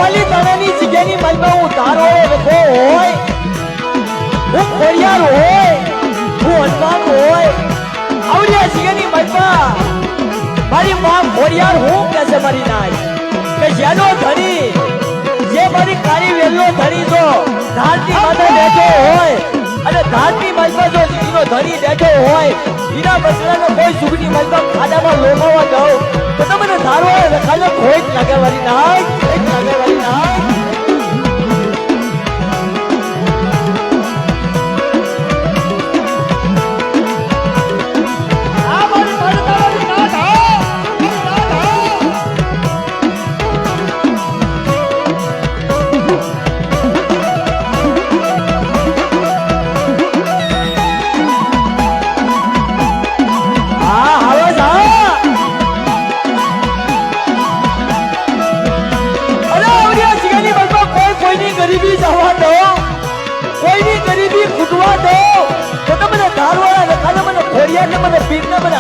પાલીતાણાની જગ્યાની માલમાં હું તારો રખો હોય, હું ખોડિયાર હોય, હું હનુમાન હોય, આવડિયા જગ્યાની માલમાં મારી માં ખોડિયાર હું કે છે મારી નાય કે જેનો ધણી જે મારી કાળી વેલનો ધણી જો ધારતી માથે બેઠો હોય અને ધારતી માલમાં જો એનો ધણી બેઠો હોય એના બસડાનો કોઈ સુખની માલમાં ખાડામાં લોમાવા જાવ તો તમને ધારો રખાલો કોઈ જ લાગે મારી નાય, કોઈ જ લાગે મારી નાય. ગરીબી જવા દો, કોઈની ગરીબી ખૂટવા દો તો તમને ધારવાળા લખાને મને ખોડિયાને મને પીરને મને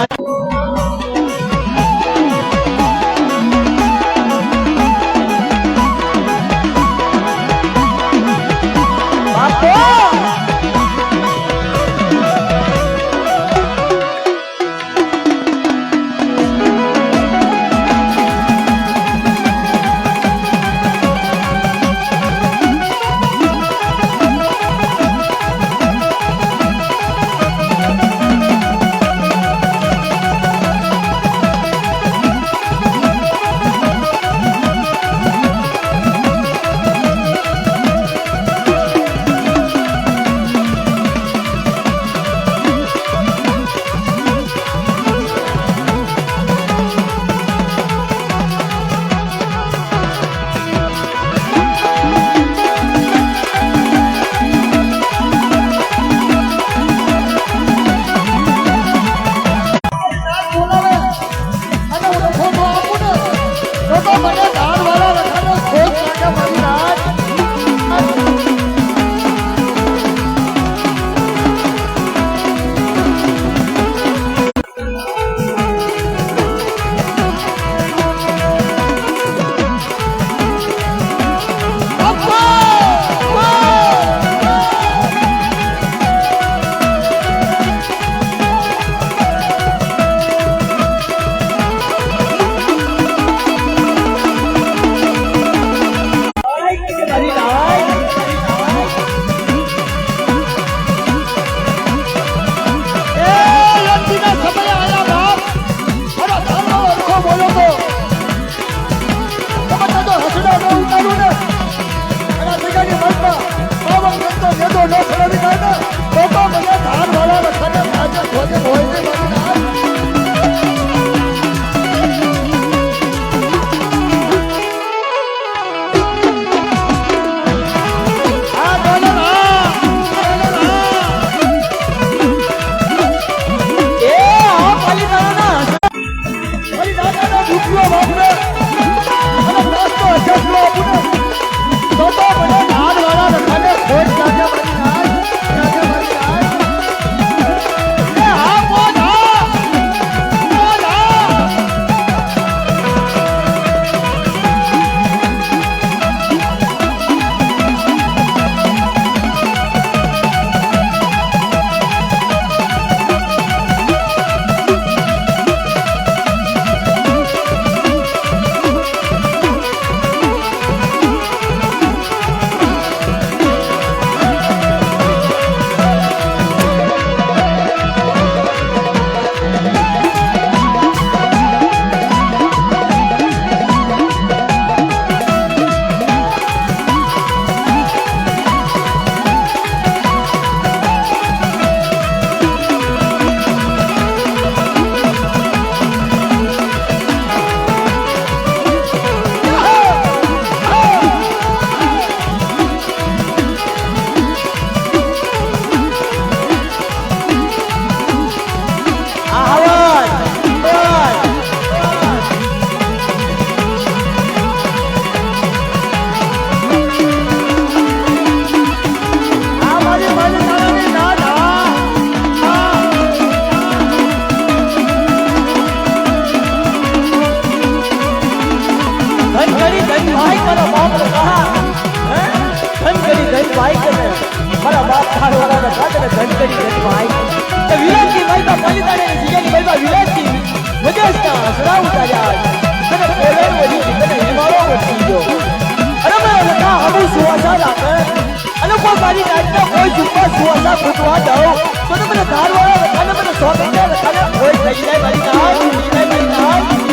યુગમાં સુવાસા ફૂટવા દઉં તો મને ધારવાળા રખાને મને સ્વાગત રખાને કોઈ થઈ જાય મારી નામ મારી નામ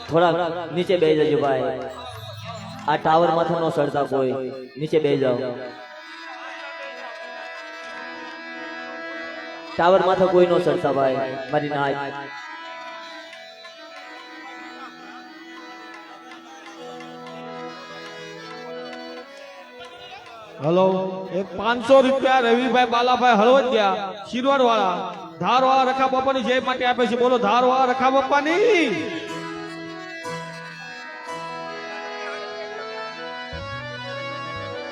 થોડા નીચે બેસી જજો ભાઈ આ ટાવર માથે નો સડતા કોઈ નીચે બેસી જાઓ ટાવર માથે કોઈ નો સડતા ભાઈ મારી નાય हेलो एक 500 रुपया रविभाई बालाभाई हळवदिया शिरवड वाला धारवाळा रखा बापानी जय माटे आपे छे बोलो धारवाळा रखा बापानी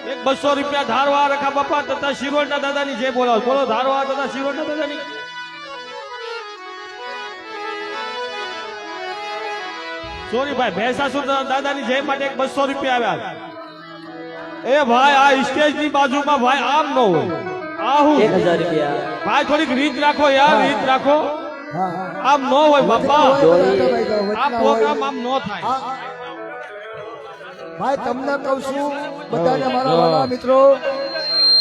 एक 200 रुपया धारवाळा रखा बापा तथा शिरवडना दादानी जय बोलो बोलो धारवाळा तथा शिरवडना दादानी सॉरी भाई भैसासुर दादानी जय माटे एक 200 रुपया आव्या ए भाई आ स्टेज ની બાજુમાં ભાઈ આમ ન હોય આ હું 1000 રૂપિયા ભાઈ થોડીક રીત રાખો યાર રીત રાખો આમ ન હોય બાપા આ પ્રોગ્રામ આમ ન થાય ભાઈ તમને કહું છું બધાને મારા વાલા મિત્રો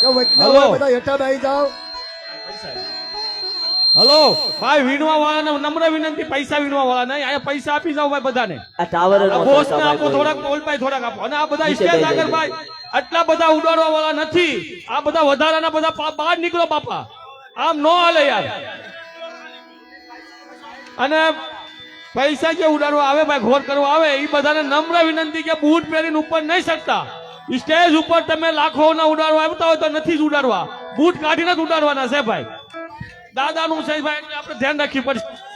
કે વચમાં હોય બધા હેઠા બેસી જાઓ હેલો ભાઈ વીણવા વાળાને નમ્ર વિનંતી પૈસા વીણવા વાળા નહીં અહીંયા પૈસા આપી જાવ ભાઈ બધાને આ ટાવર બોસ ને આપો થોડાક બોલ ભાઈ થોડાક આપો અને આ બધા સ્ટેજ આગળ ભાઈ આટલા બધા ઉડાડવા વાળા નથી આ બધા વધારાના બધા બહાર નીકળો બાપા આમ નો હાલે યાર અને પૈસા જે ઉડાડવા આવે ભાઈ ઘોર કરવા આવે એ બધાને નમ્ર વિનંતી કે બૂટ પહેરીને ઉપર નહીં શકતા સ્ટેજ ઉપર તમે લાખો ના ઉડાડવા આવતા હોય તો નથી જ ઉડાડવા બૂટ કાઢીને જ ઉડાડવાના છે ભાઈ દાદાનું છે ભાઈ એટલે આપણે ધ્યાન રાખવી પડશે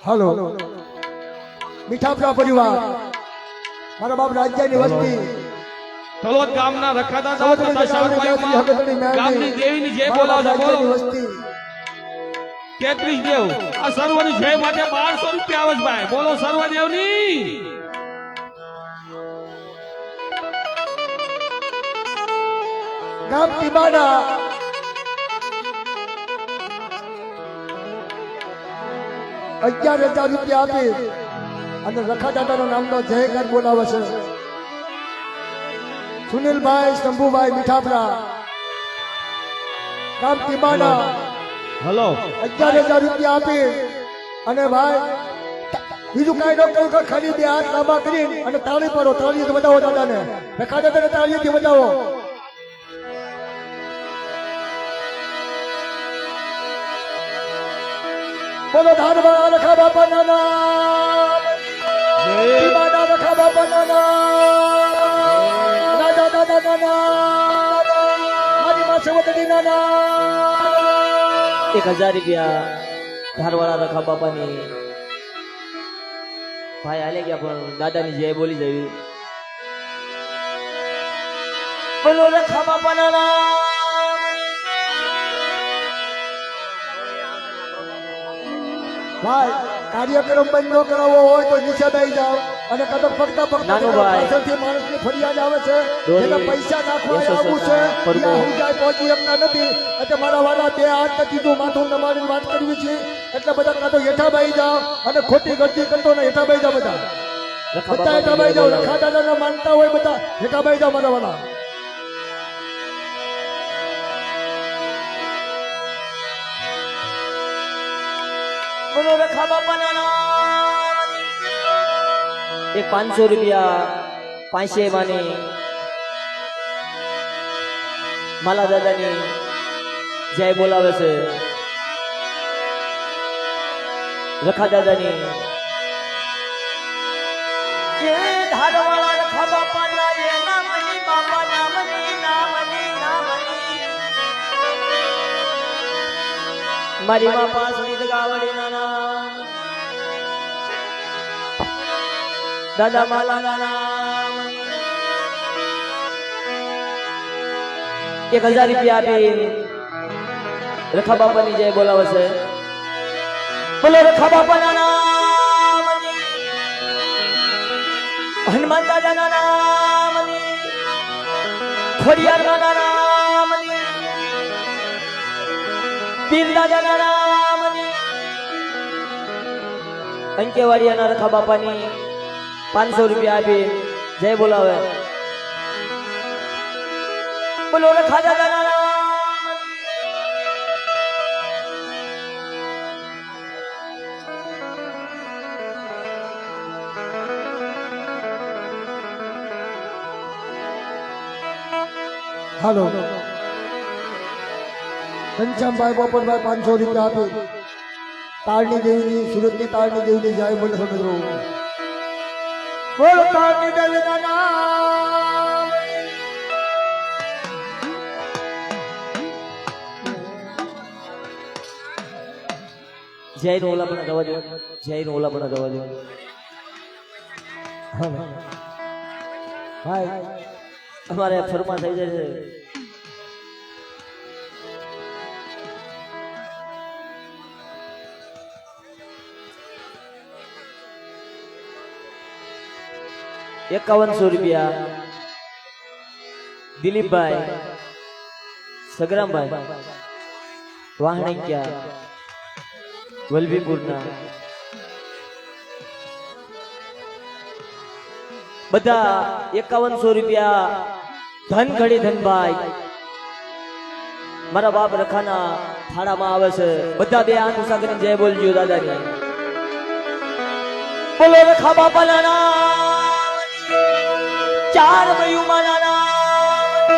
हेलो મીઠાપરા પરિવાર મારા બાપ રાજ્યની વસ્તી તલોદ ગામના રખાદાદા તથા શાકભાઈમાં ગામની દેવીની જય બોલાવો છો, બોલો. વસ્તી 33 દેવ આ સર્વની જય માટે 1200 રૂપિયા આવે છે ભાઈ, બોલો સર્વદેવની. ગામ ટીબાડા 11,000 રૂપિયા આપી અને રખા દાદાનો નામનો જયકાર બોલાવે છે. સુનિલભાઈ શંભુભાઈ મીઠાપરા ગામ ટીબાડા હલો 11,000 રૂપિયા આપી અને ભાઈ બીજું કાંઈ ન કહ્યું કે ખાલી બે હાથ લાંબા કરી અને તાળી પાડો, તાળીથી બતાવો દાદાને, રખા દાદાને તાળીથી બતાવો. બોલો ધારવાળા રખા બાપાના નામ, ટીબાડા રખા બાપાના નામ, દાદા દાદાના નામ, મારી માં સવતડીના નામ. 1000 રૂપિયા ધારવાળા રખા બાપાની ભાઈ હાલે ગયા પણ દાદાની જય બોલી જવી. બોલો રખા બાપાના નામ. ભાઈ કાર્યક્રમ બંધ ન કરાવવો હોય તો નીચે બેસી જાઓ અને કદો ફરતા નાનું ભાઈ. પાછળથી માણસની ફરિયાદ આવે છે દોરી, જેને પૈસા નાખવા યશસ્વી આવવું છે પરબો. ત્યાં હું જાય પહોંચી શકતા નથી એટલે મારા વાળા બે હાથ નથી જો માથું નમાડીને વાત કરવી છે એટલે બધા કાં તો હેઠા બેસી જાઓ અને ખોટી ગરદી કરતો ને હેઠા બેસી જાઓ બધા રખા બધા હેઠા બેસી જાઓ. રખા દાદાને માનતા હોય બધા હેઠા બેસી જાઓ મારા વાળા. બોલો રખા બાપાના નામ. એક 500 રૂપિયા પાંચે માની માલા દાદાની જય બોલાવે છે. રખા દાદાની એ ધારવાળા રખા બાપાના એ નામની બાપા નામની નામની નામની મારી માં પાસની ગાવડીના નામ, દાદા માલાના નામ. 1000 રૂપિયા આપી રખા બાપાની જય બોલાવે છે. બોલો રખા બાપાના નામ, હનુમાન દાદાના નામ, ખોડિયારના નામ, પીર દાદાના નામ, અંકેવાડિયાના રખા બાપાની 500 રૂપિયા આપી જય બોલાવે. બોલો રખા દાદાના નામ. હાલો ઘનશ્યામભાઈ પોપટભાઈ 500 રૂપિયા આપી તાળની દેવીની સુરતની તાળની દેવીની જય બોલે છે મિત્રો. બોલો તાળની દેવીના નામ. જય નો ઓલા પણ દવા દો, જય નો ઓલા પણ દવા દો. હાલો. ભાઈ અમારે ફરમા થઈ જાય છે. ₹5100 દિલીપભાઈ સગરામભાઈ વાહણિયા વલભીપુરના બધા ₹5100 ધન ઘડી ધનભાઈ મારા બાપ રખાના થાળામાં આવે છે. બધા બે હાથ ઊંચા કરીને જય બોલજો દાદાની. બોલો રખા બાપાના નામ, ચાર મયુમાના નામ,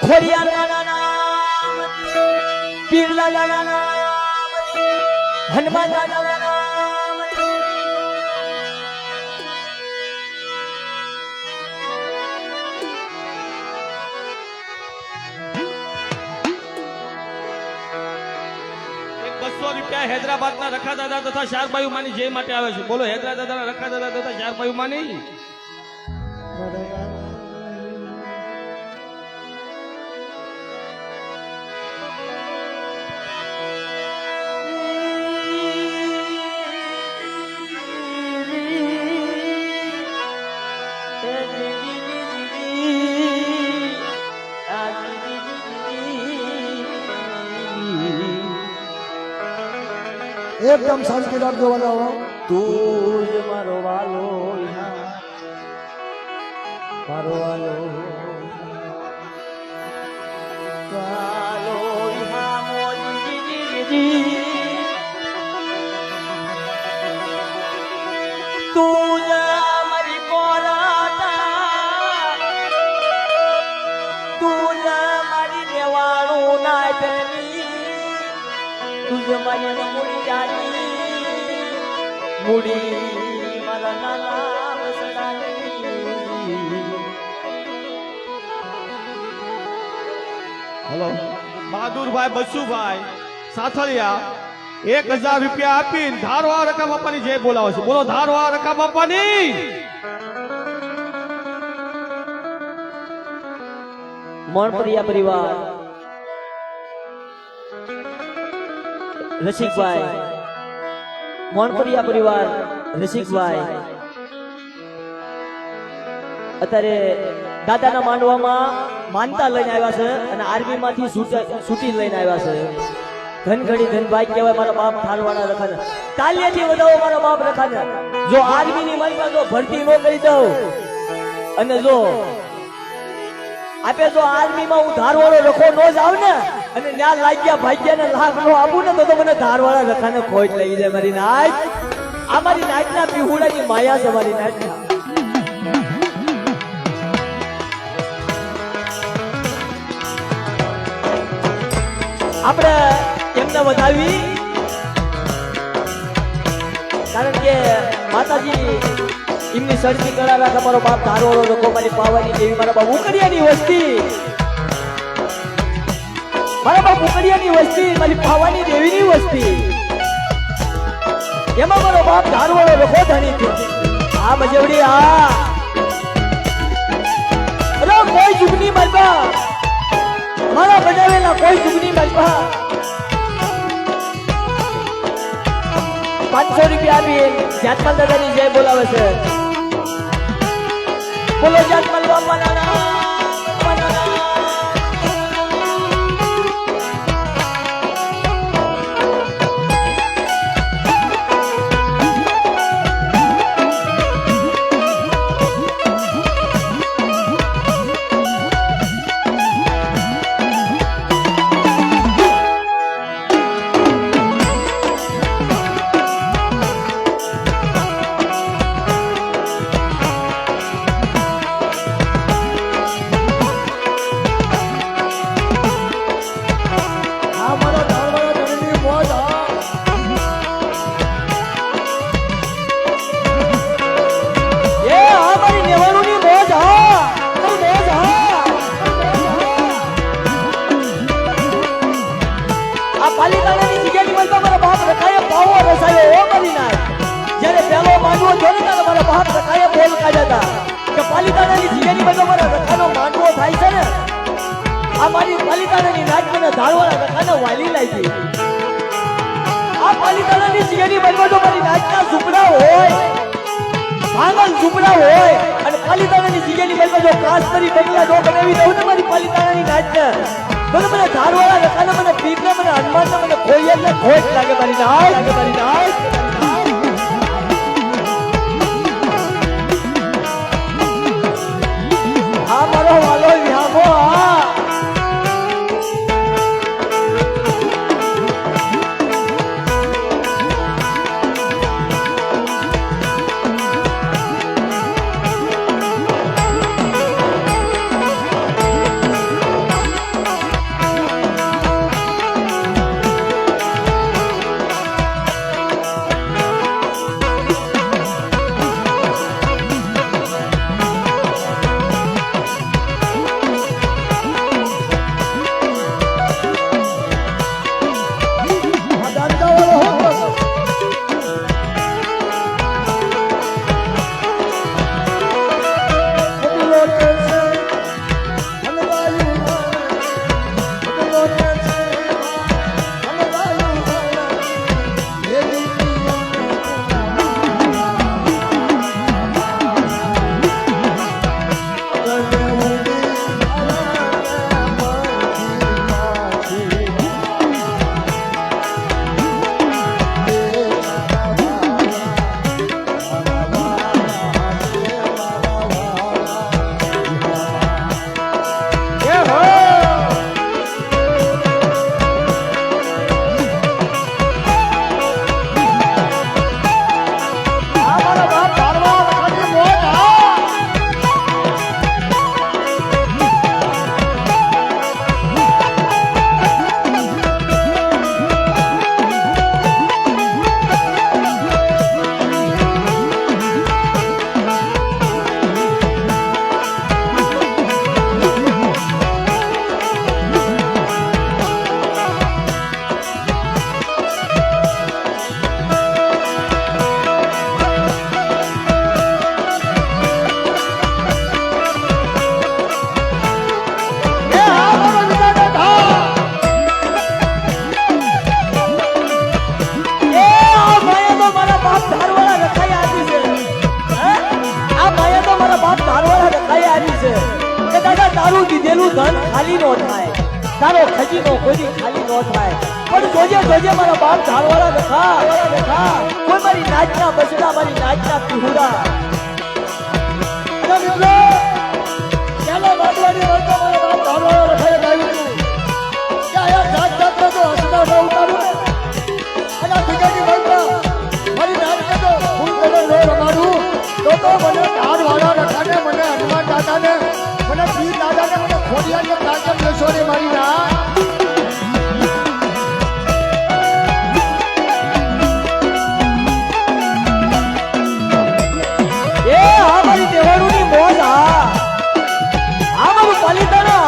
ખોડિયારના નામ, પીર દાદાના નામ, હનુમાન દાદાના નામ. ₹200 રૂપિયા હૈદરાબાદના રખા દાદા તથા શારબાયુ માની જય માટે આવે છે. બોલો હૈદરા દાદાના રખા દાદા તથા શારબાયુ માની. એકદમ શાંતિ રાખજો વાલા. તું જ મારો વાલો મારો વાલો વાલો તું જ મારી કોરાતા તું જ મારી દેવાળું નાચની તું જ મારી નમૂડી જાની મૂડી મારા નાના વસડાની. હલો બહાદુરભાઈ બસુભાઈ સાથળિયા 1000 રૂપિયા આપીને ધારવા રકા બાપાની જય બોલાવે છે. બોલો ધારવા રકા બાપાની. મોણપરિયા પરિવાર રસિકભાઈ મોણપરિયા પરિવાર રસિકભાઈ અત્યારે દાદાના માંડવામાં માનતા લઈને આવ્યા છે અને આર્મી માંથી છૂટી લઈને આવ્યા છે. ધનગડી ધનભાઈ કહેવાય મારા બાપ ઠાલવાના રખાને. તાલિયાથી વધાવો મારા બાપ રખાને. જો આર્મી ની મારી જો ભરતી ન કરી દઉં અને જો આપે જો આર્મી માં હું ધારવાળો રખો ન જાવ ને અને ત્યાં લાગ્યા ભાગ્યા ને લાખ નો આપું ને તો મને ધારવાળા રખાને ખોટ લઈ જાય મારી નાચ. આ મારી નાચના પીહુડાની માયા છે મારી નાચના. આપણે એમને વધાવી કારણ કે માતાજી એમની સડકી કળા રાખે. મારો બાપ ધારવાળો રખો મારી પાવાની દેવી મારા બાપ ઉકડિયાની વસ્તી મારા બાપ ઉકડિયાની વસ્તી મારી પાવાની દેવીની વસ્તી એમાં મારો બાપ ધારવાળો રખો ધણી છે. આ મજવડી આ અરે કોઈ જુગની મારબા મારા બનાવેલા કોઈ જુગની મારબા 500 રૂપિયા આપી જાતમાલ દાદાની જય બોલાવે છે. બોલો જાતમાલ બાપાના પાલીતાણાની જગ્યાની મલકા મારા બાપ રખાય પાવો રસાયો ઓ મારી નાય. જ્યારે પહેલો માંડવો જોને ત્યારે મારા બાપ રખાય બોલ કાઢ્યા હતા કે પાલીતાણાની જગ્યાની મલકા મારા રખાનો માંડવો થાય છે ને આ મારી પાલીતાણાની નાચ મને ધારવાળા રખાને વાલી લાગી. આ પાલીતાણાની જગ્યાની મલકા જો મારી નાચના ઝૂંપડા હોય ભાંગલ ઝૂંપડા હોય અને પાલીતાણાની જગ્યાની મલકા જો ખાસ કરી બંગલા નો બનાવી દઉં ને મારી પાલીતાણાની નાચને મને મને ધારવાળા રખાને મને પીપને મને હનુમાનને મને ખોઈએ ને ખોટ લાગે મારી નાચ લાગે મારી નાચ. આ મારો વાલો વિહામો આ તારું ધન ખાલી નો થાય, તારો ખજીનો કોઈ ખાલી નો થાય. પણ જોજે જોજે મારા બાપ ધારવાળા નખા, કોઈ મારી નાચના બસડા, મારી નાચના પિહુડા. અને મિત્રો પેલા બાદવાની વાર્તા મારા બાપ ધારવાળા રખાએ ગાયું હતું કે આયા જાત જાતનો તો હસતા ભાવ ઉતારું ને અને આ ભીગાની વાર્તા મારી નાચ કે તો ફૂલ કલર નો રમાડું તો મને ધારવાળા રખાને, મને હનુમાન દાદાને, મને પીર દાદાને, મને ખોડિયાને કાચમ લેશો રે મારી નાચ. એ આ મારી દેવાળુની મોજ, આ મારું પાલિતાણા,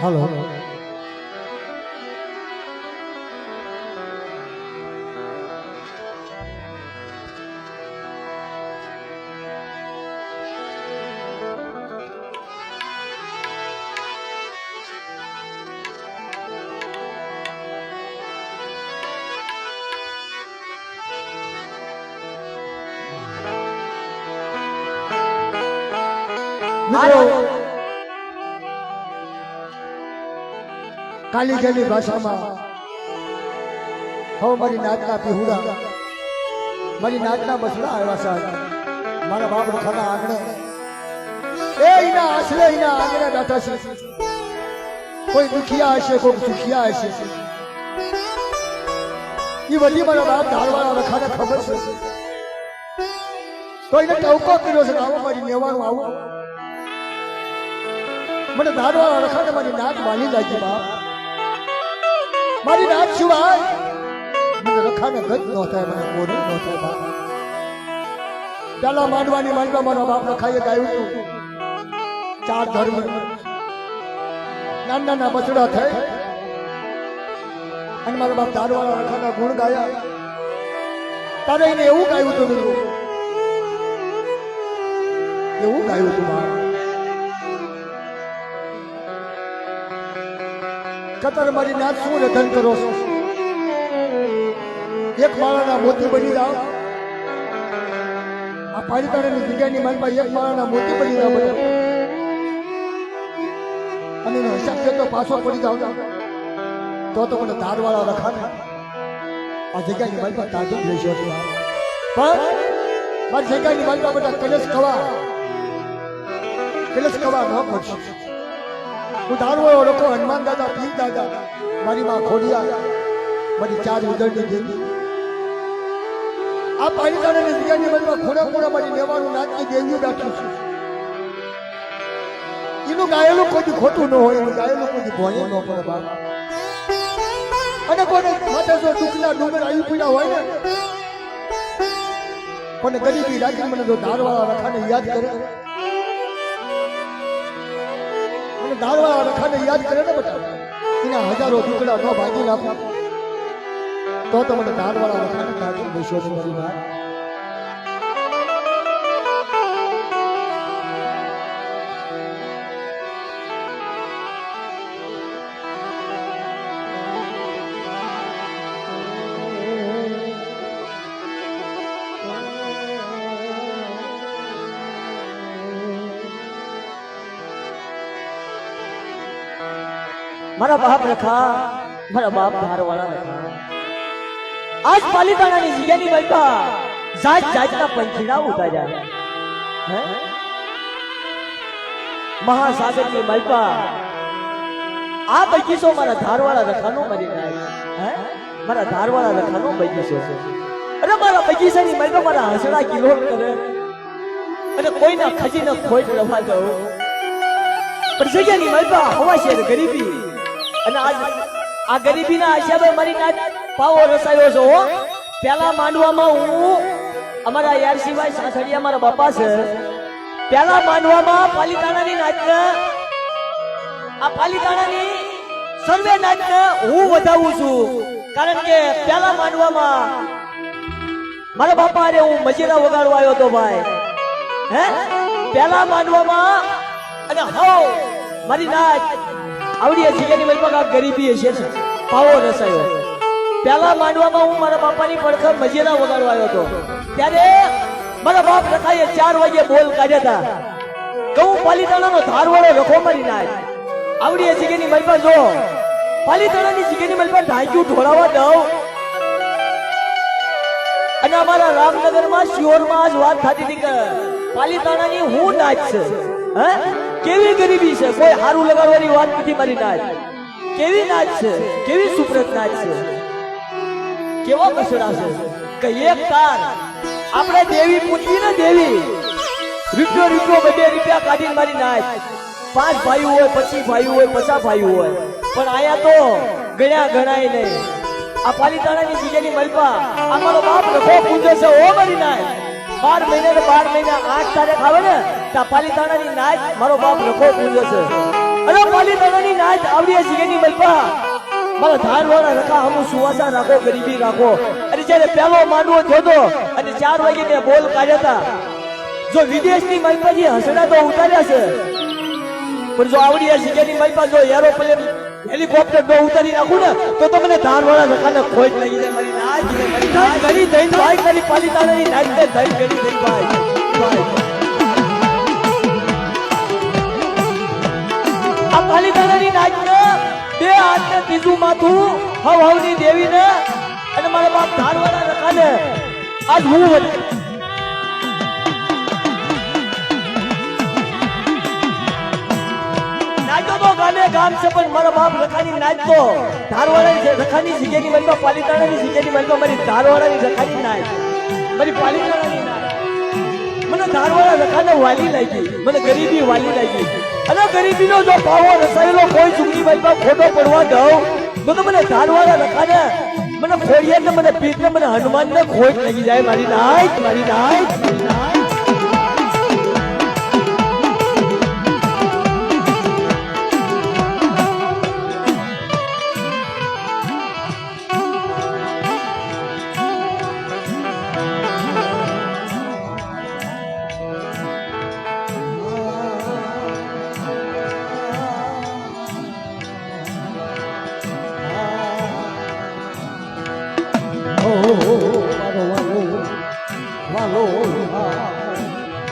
હાલો મિત્રો કાલીજની ભાષામાં હો મારી નાચના પીહુડા, મારી નાચના બસડા આવ્યા સાહેબ મારા બાપ રખાના આંગણે, એ એના આશરે એના આંગણે બેઠા છે. કોઈ દુખિયા હશે, કોઈ સુખિયા હશે, એ બધી મારા બાપ ધારવાળા રખાને ખબર છે. તો એને ટવકો કર્યો છે, આવો મારી નેવાનું આવો. મને ધારવાળા રખાને મારી નાચ વાલી લાગી બાપ, મારી નાચ સિવાય મને રખાને ગજ ન થાય, મને કોરું ન થાય બાપ. પેલા માંડવાની માંડવા મારા બાપ રખાએ ગાયું હતું, ચાર ધર્મ નાના નાના બચડા થઈ અને મારા બાપ ધારવાળા રખાના ગુણ ગાયા. તારે એને એવું ગાયું હતું, એવું ગાયું હતું બાપ. કતર મારી નાચ શું રધન કરો છો, એક માળાના મોતી બની જાઓ. આ પાલિતાણાની જગ્યાની માલમાં એક માળાના મોતી બની જાઓ બધા, અને એનો હિસાબ તો પાછો પડી જાવ તો મને ધારવાળા રખાને આ જગ્યાની માલમાં તાજુબ લેશો. પણ મારી જગ્યાની માલમાં બધા કલેશ કવા ન પડશે. હું ધારવાળો લોકો હનુમાન દાદા, પીર દાદા, મારી માં ખોડિયા, મારી ચાર ઉદળની દેવી, આ પાલિતાણાની જગ્યાની માલમાં ખૂણા ખૂણા મારી લેવાનું નાચની દેવીઓ બેઠું છું. એનું ગાયેલું કોઈ ખોટું ન હોય, એનું ગાયેલું કોઈ ભોય ન પડે બાપ. અને કોને માથે જો દુખલા ડુંગર આવી પીડા હોય ને, કોને ગરીબી રાખી મને જો ધારવાળા રખાને યાદ કરે, મને ધારવાળા રખાને યાદ કરે ને બધા, એના હજારો ટુકડા ન ભાગી નાખો તો મને ધારવાળા રખાને તાજુબ બેસ્યો છે મારી વાત. મારા બાપ રખા, મારા બાપ ધારવાળા રખા. આજ પાલીતાણાની જગ્યાની બાઈપા જાત જાતના પંખીડા ઉતાર્યા. હે મહાસાગરની બાઈપા આ બગીચો મારા ધારવાળા રખાનો મરી જાય. હે મારા ધારવાળા રખાનો બગીચો છે. અરે મારા બગીચાની બાઈપા મારા હસડા કિલોલ કરે અને કોઈના ખજીને ખોટ રવા દઉં. પણ જગ્યાની બાઈપા હવા છે ગરીબી અને આ ગરીબીના હિસાબે મારી નાચ પાવો રસાયો છો. પેલા માંડવામાં હું અમારા યારસીભાઈ સાસડિયા મારા બાપા છે. પેલા માંડવામાં પાલીતાણાની નાચને આ પાલીતાણાની સર્વે નાચને હું વધાવું છું. કારણ કે પેલા માંડવામાં મારા બાપા અરે હું મજીરા વગાડવા આવ્યો હતો ભાઈ. હે પેલા માંડવામાં અને હો મારી નાચ આવડી જગ્યાની મલપા ગરીબી હશે ને પાવો રસાયો. પેલા માંડવામાં હું મારા બાપાની પડખર મજીરા વગાડવા આવ્યો હતો. ત્યારે મારા બાપ રખાએ 4 વાગે બોલ કાઢ્યા હતા. કહું પાલીતાણાનો ધારવાળો રખો મારી નાચ. આવડી જગ્યાની મલપા જો પાલીતાણાની જગ્યાની મલપા ઢાંક્યું ઢોળાવા દઉં. અને અમારા રામનગરમાં શિહોરમાં જ વાત થતી હતી કે પાલીતાણાની હું નાચ છે. હે કેવી ગરીબી છે, કોઈ હારું લગાડવાની વાત નથી મારી નાચ. કેવી નાચ છે, કેવી સુપ્રત નાચ છે, કેવા કસડા છે કે એક તાર આપણે દેવી પૂજવી ને દેવી રૂપિયો 2 રૂપિયા કાઢીને મારી નાચ. 5 ભાઈઓ હોય, 25 ભાઈઓ હોય, 50 ભાઈઓ હોય, પણ આયા તો ગણ્યા ગણાય નહીં. આ પાલીતાણાની જગ્યાની મલપા અમારો બાપ રખો પૂજે છે ઓ મારી નાચ. 12 મહિને ને 12 મહિના 8 તારીખ આવે ને ત્યાં પાલીતાણાની નાચ મારો બાપ રખો પૂજે છે. અરે પાલીતાણાની નાચ આવડી જગ્યાની મલપા મારા ધારવાળા રખા હમું સુવાસા રાખો, ગરીબી રાખો. અને જ્યારે પહેલો માંડવો જોતો અને 4 વાગે મેં બોલ કાઢ્યા હતા. જો વિદેશની મલપાજી હસડા તો ઉતાર્યા છે, પણ જો આવડી જગ્યાની મલપા જો એરોપ્લેન હેલિકોપ્ટર જો ઉતારી નાખું ને તો મને ધારવાળા રખાને ખોટ લાગી જાય. મારી નાચ ઘણી થઈ ભાઈ, કરી પાલીતાણાની નાચ ને થઈ ઘણી થઈ ભાઈ. આ પાલીતાણાની નાચ ને 2 હાથ ને 3 માથું હવની દેવી ને અને મારા બાપ ધારવાળા રખાને આજ હું નાચો તો ગામે ગામ છે, પણ મારા બાપ રખાની નાચ તો ધારવાળાની રખાની જગ્યાની મલપા પાલીતાણાની જગ્યાની મલપા મારી ધારવાળાની રખાની નાચ, મારી પાલીતાણાની નાચ. મને ધારવાળા રખાને વાલી લાગી, મને ગરીબી વાલી લાગી. અને ગરીબીનો જો પાવો રસાયેલો કોઈ ચૂકની મલપા ખોટો પડવા દઉં તો મને ધારવાળા રખાને મને ખોડિયા ને મને પીઠ ને મને હનુમાન ને ખોટ લાગી જાય. મારી નાચ, મારી નાચ, મારી નાચ.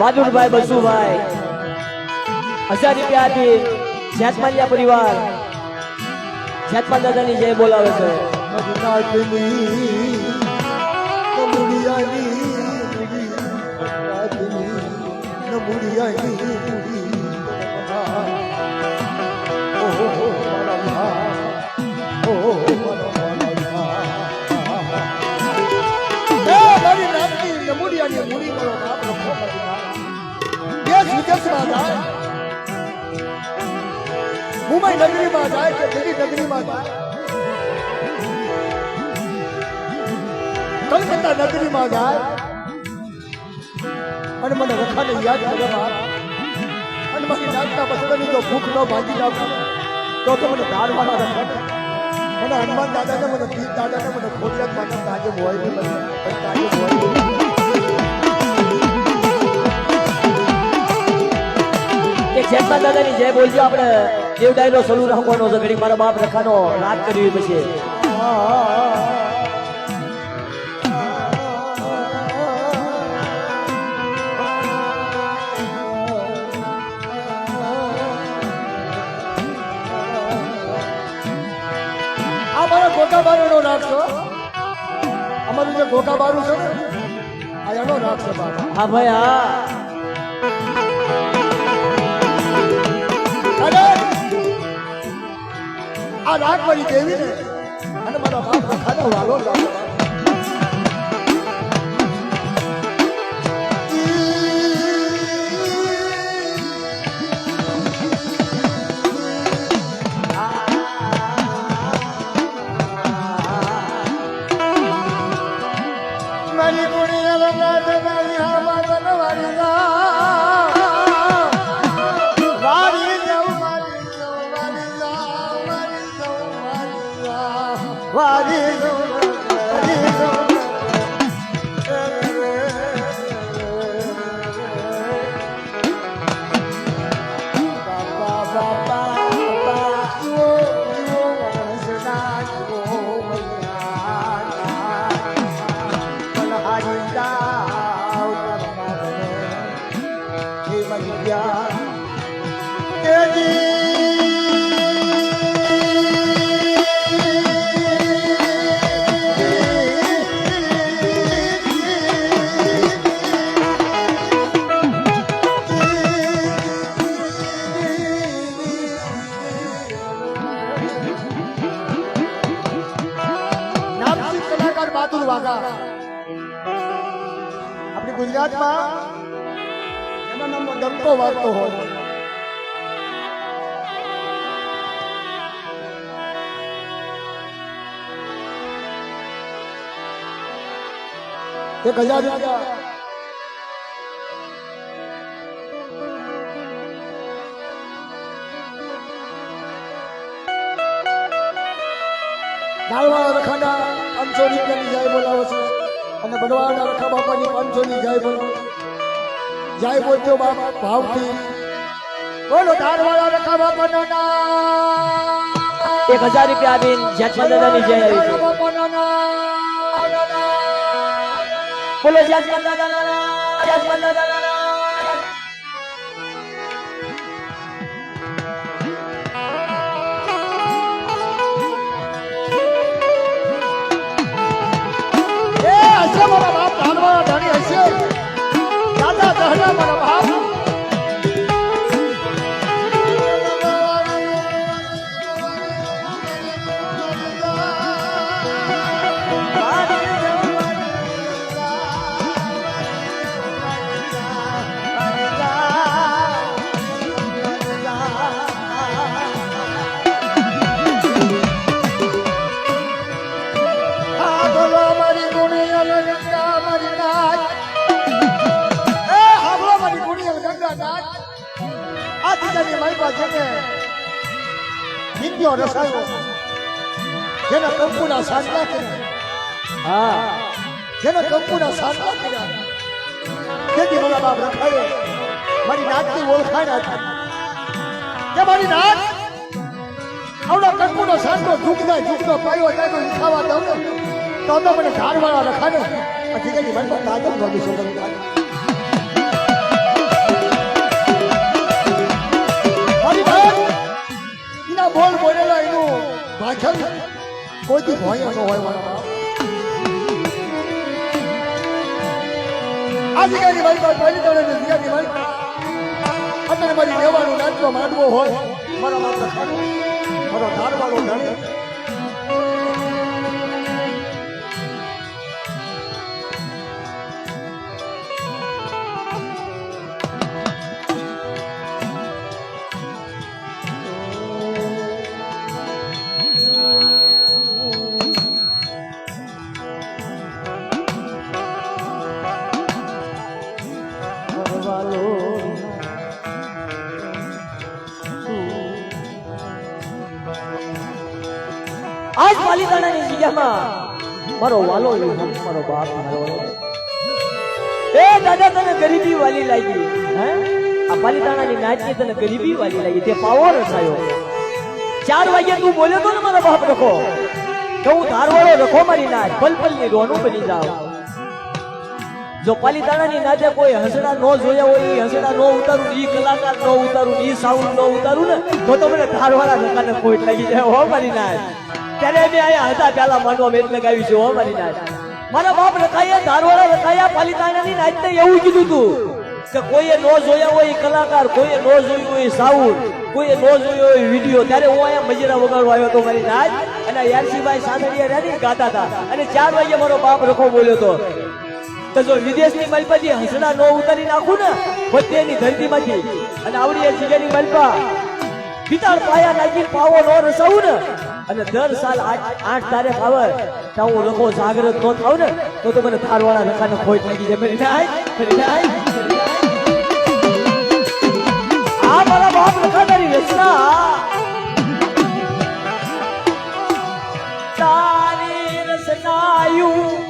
બહાદુરભાઈ બસુભાઈ 1000 રૂપિયા આપી જેતમાલિયા પરિવાર જેતમાલ દાદાની જય બોલાવે છે. મુંબઈ નગરીમાં જાય કે દિલ્હી નગરીમાં જાય, કલકત્તા નગરીમાં જાય અને મને રખાને યાદ કરવા અને મારી નાચના બસડાની જો ભૂખ ન ભાંગી નાખું તો મને ધારવાળા રખા, મને હનુમાન દાદાને, મને પીર દાદાને, મને ખોડિયાર માતા તાજે હોય ને તાજે હોય. જેતમાલ દાદાની જય બોલજો. આપણે દેવ ડાયરો શરૂ રાખવાનો છે. ઘડી મારા બાપ રખાનો રાત કરવી પછી ગોટા બારુનો રાખશો અમારું જે ગોટા બારું છે ને આ એનો રાખશો બાબા હા ભાઈ હા અરે આ રાગ મારી દેવી ને અને મારા બાપ ખાધા વાલો લાગે મારી ગુણિયા રંગા મારી હામાં બનવારી વારી જાઉં મારી જાઉં મારી જાઉં મારી જાઉં મારી જાઉં વારી જાઉં મારી જાઉં બાપા બાપા બાપા ઓ વસના ઓ મલ્હારી જાઉં હે મૈયા નામથી કલાકાર બહાદુર વાઘા આપણી ગુજરાતમાં એના નામનો ડંકો વાગતો હોય 1000 રૂપિયા ગાળવાળા રખાના 500 રૂપિયાની જાય બોલાવો છે અને બડવાના રખા બાપાની 500 ની જાય બોલો જાય બોલજો બાપ ભાવથી બોલો ધારવાળા રખા બાપાના નામ 1000 રૂપિયા આપીને જ્યાંથી દાદાની જય આવી છે બાપાના નામ બોલો જ્યાંથી દાદાના હશે મારા બાપ ધારવાળા ધણી હશે દાદા દહડા મારા બાપ હિન્દીઓ રસાયો જેના કંકુના સાંજલા કર્યા હા જેના કંકુના સાંજલા કર્યા તેથી મારા બાપ રખાય મારી નાતની ઓળખાણ હતી કે મારી નાત આવડા કંકુનો સાંજલો ઝૂકનો પાયો જાય ખાવા દઉં ને તો મને ધારવાળા રખાને હકીકતની મનમાં તાજબ ભાગી છે બોલ બોલેલા એનું ભાષણ કોઈથી ભોયા ન હોય મારા બાપ આ જગ્યાની મારી પાસે પહેલી દોડે ને જગ્યાની મારી અત્યારે મારી લેવાનું નાચવો માંડવો હોય મારા બાપ રખાડો મારો ધારવાળો ધણી આજ પાલીતાણાની જગ્યામાં મારો વાલો મારો બાપ મારો એ દાદા તને ગરીબી વાલી લાગી હે આ પાલીતાણાની નાચની તને ગરીબી વાલી લાગી તે પાવો રખાયો 4 વાગે તું બોલ્યો તો ને મારા બાપ રખો કે હું ધારવાળો રખો મારી નાચ પલપલની રોનું બની જાવ જો પાલીતાણાની નાચે કોઈ હસડા નો જોયા હોય ઈ હસડા નો ઉતારું ઈ કલાકાર નો ઉતારું ઈ સાઉન્ડ નો ઉતારું ને તો મને ધારવાળા રખાને કોઈ લાગી જાય હો મારી નાચ ત્યારે મેં આયા હતા પેલા માનવા મેં લગાવી છે હો મારી નાચ મારા બાપ રખાયા ધારવાડા રખાયા પાલિતાણાની નાચને એવું કીધું તું કે કોઈએ નો જોયા હોય કલાકાર કોઈએ નો જોયું હોય સાઉન્ડ કોઈએ નો જોયો હોય વિડીયો ત્યારે હું અહીંયા મજીરા વગાડવા આવ્યો હતો મારી નાચ અને યારસીભાઈ સાંદડિયા રાની ગાતા હતા અને 4 વાગે મારો બાપ રખો બોલ્યો હતો તો જો વિદેશની મલપાથી હસડા નો ઉતારી નાખું ને બધેની ધરતીમાંથી અને આવડી જગ્યાની મલપા પિતાળ પાયા નાખી પાવો નો રસાવું ને અને દર સાલ 8 તારીખ આવે તો હું રખો જાગૃત નો થાવ ને તો મને ધારવાળા રખાને ખોટ લાગી જાય મારી નાચ આ મારા બાપ રખાદારી રચના તારી રચનાયું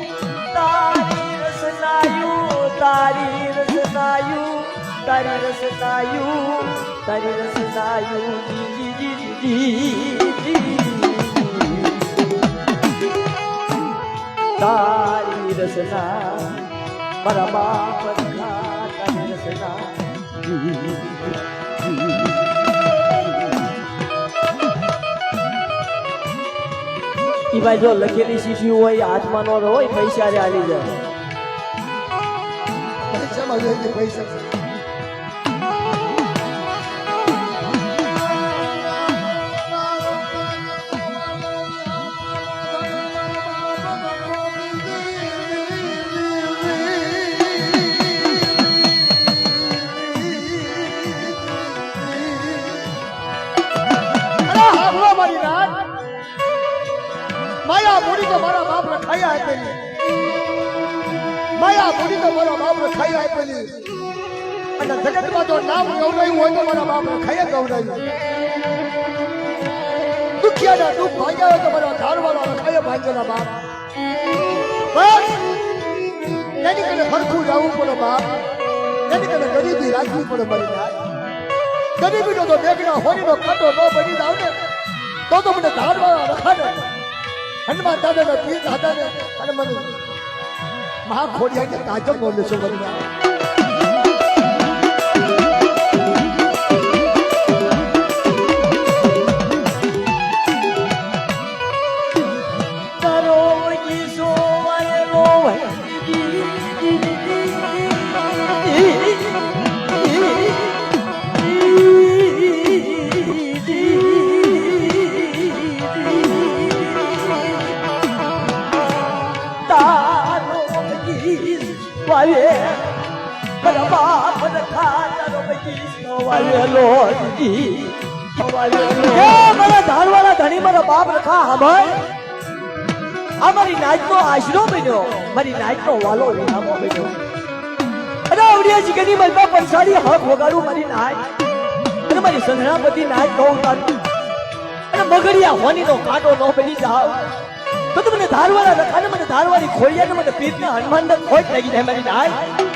તારી રચનાયું તારી રચનાયું તારી રચનાયું તારી રચનાયું તારી રચના મારા બાપ રખા તારી રચના ઈ ભાઈ જો લખેલી શીશી હોય હાથમાં નો હોય પૈસા રે આલી જાય પૈસામાં જોઈએ પૈસા માયા મૂડી તો મારા બાપ રખાયા આપેલી માયા મૂડી તો મારા બાપ રખાયા આપેલી અને જગતમાં તો નામ ગૌરાયું હોય તો મારા બાપ રખાયા ગૌરાયું દુખિયાના દુઃખ ભાગ્યા હોય તો મારા ધારવાળા રખાયા ભાગ્યના બાપ બસ એની કને ફરખું જવું પડે બાપ એની કને ગરીબી રાખવી પડે મારી નાય ગરીબીનો તો બેગના હોરીનો કાંટો ન બની જાવ ને તો મને ધારવાળા રખાને હનુમાન દાદાના પીર દાદાને અને મને મહા ખોડિયાને તાજબ બોલે છો બનવા ધારવાળા ધણી મારા બાપ રખા હમણ આ મારી નાચ નો આશરો બન્યો મારી નાચ નો વાલો વિનામો બન્યો અને આવડિયા જીગની મલબા પંસારી હક વગાડું મારી નાચ અને મારી સંઘનાપતિ નાચ નો ઉતારું અને મગડિયા હોની નો કાંટો નો બની જાવ તો મને ધારવાળા રખાને મને ધારવાળી ખોડિયા ને મને પીરના હનુમાન ને ખોટ લાગી જાય મારી નાચ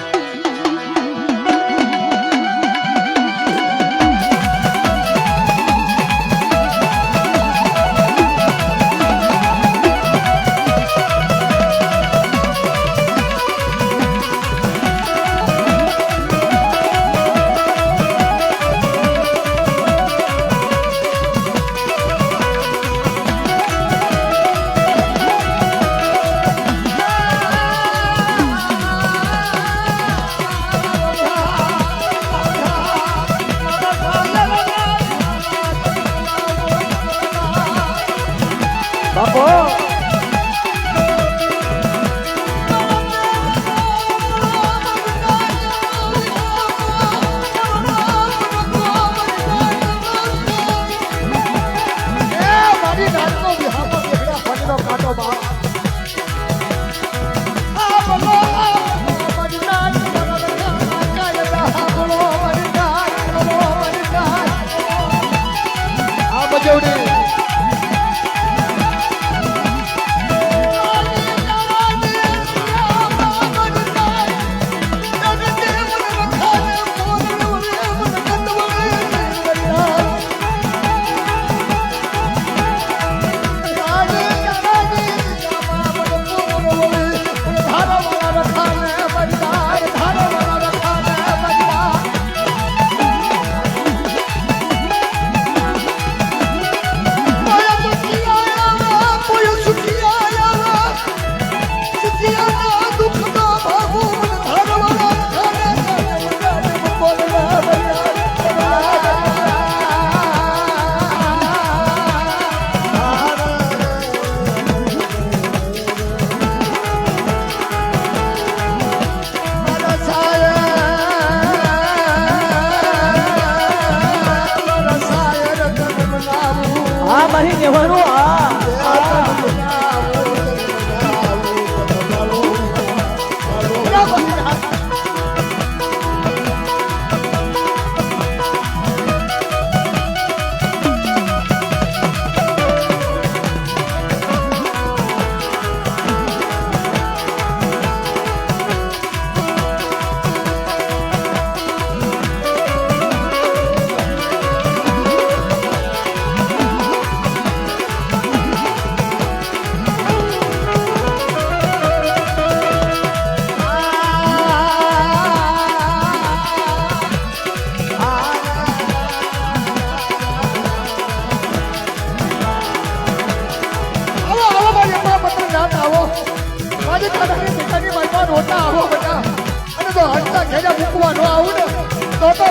કહેવાનું આ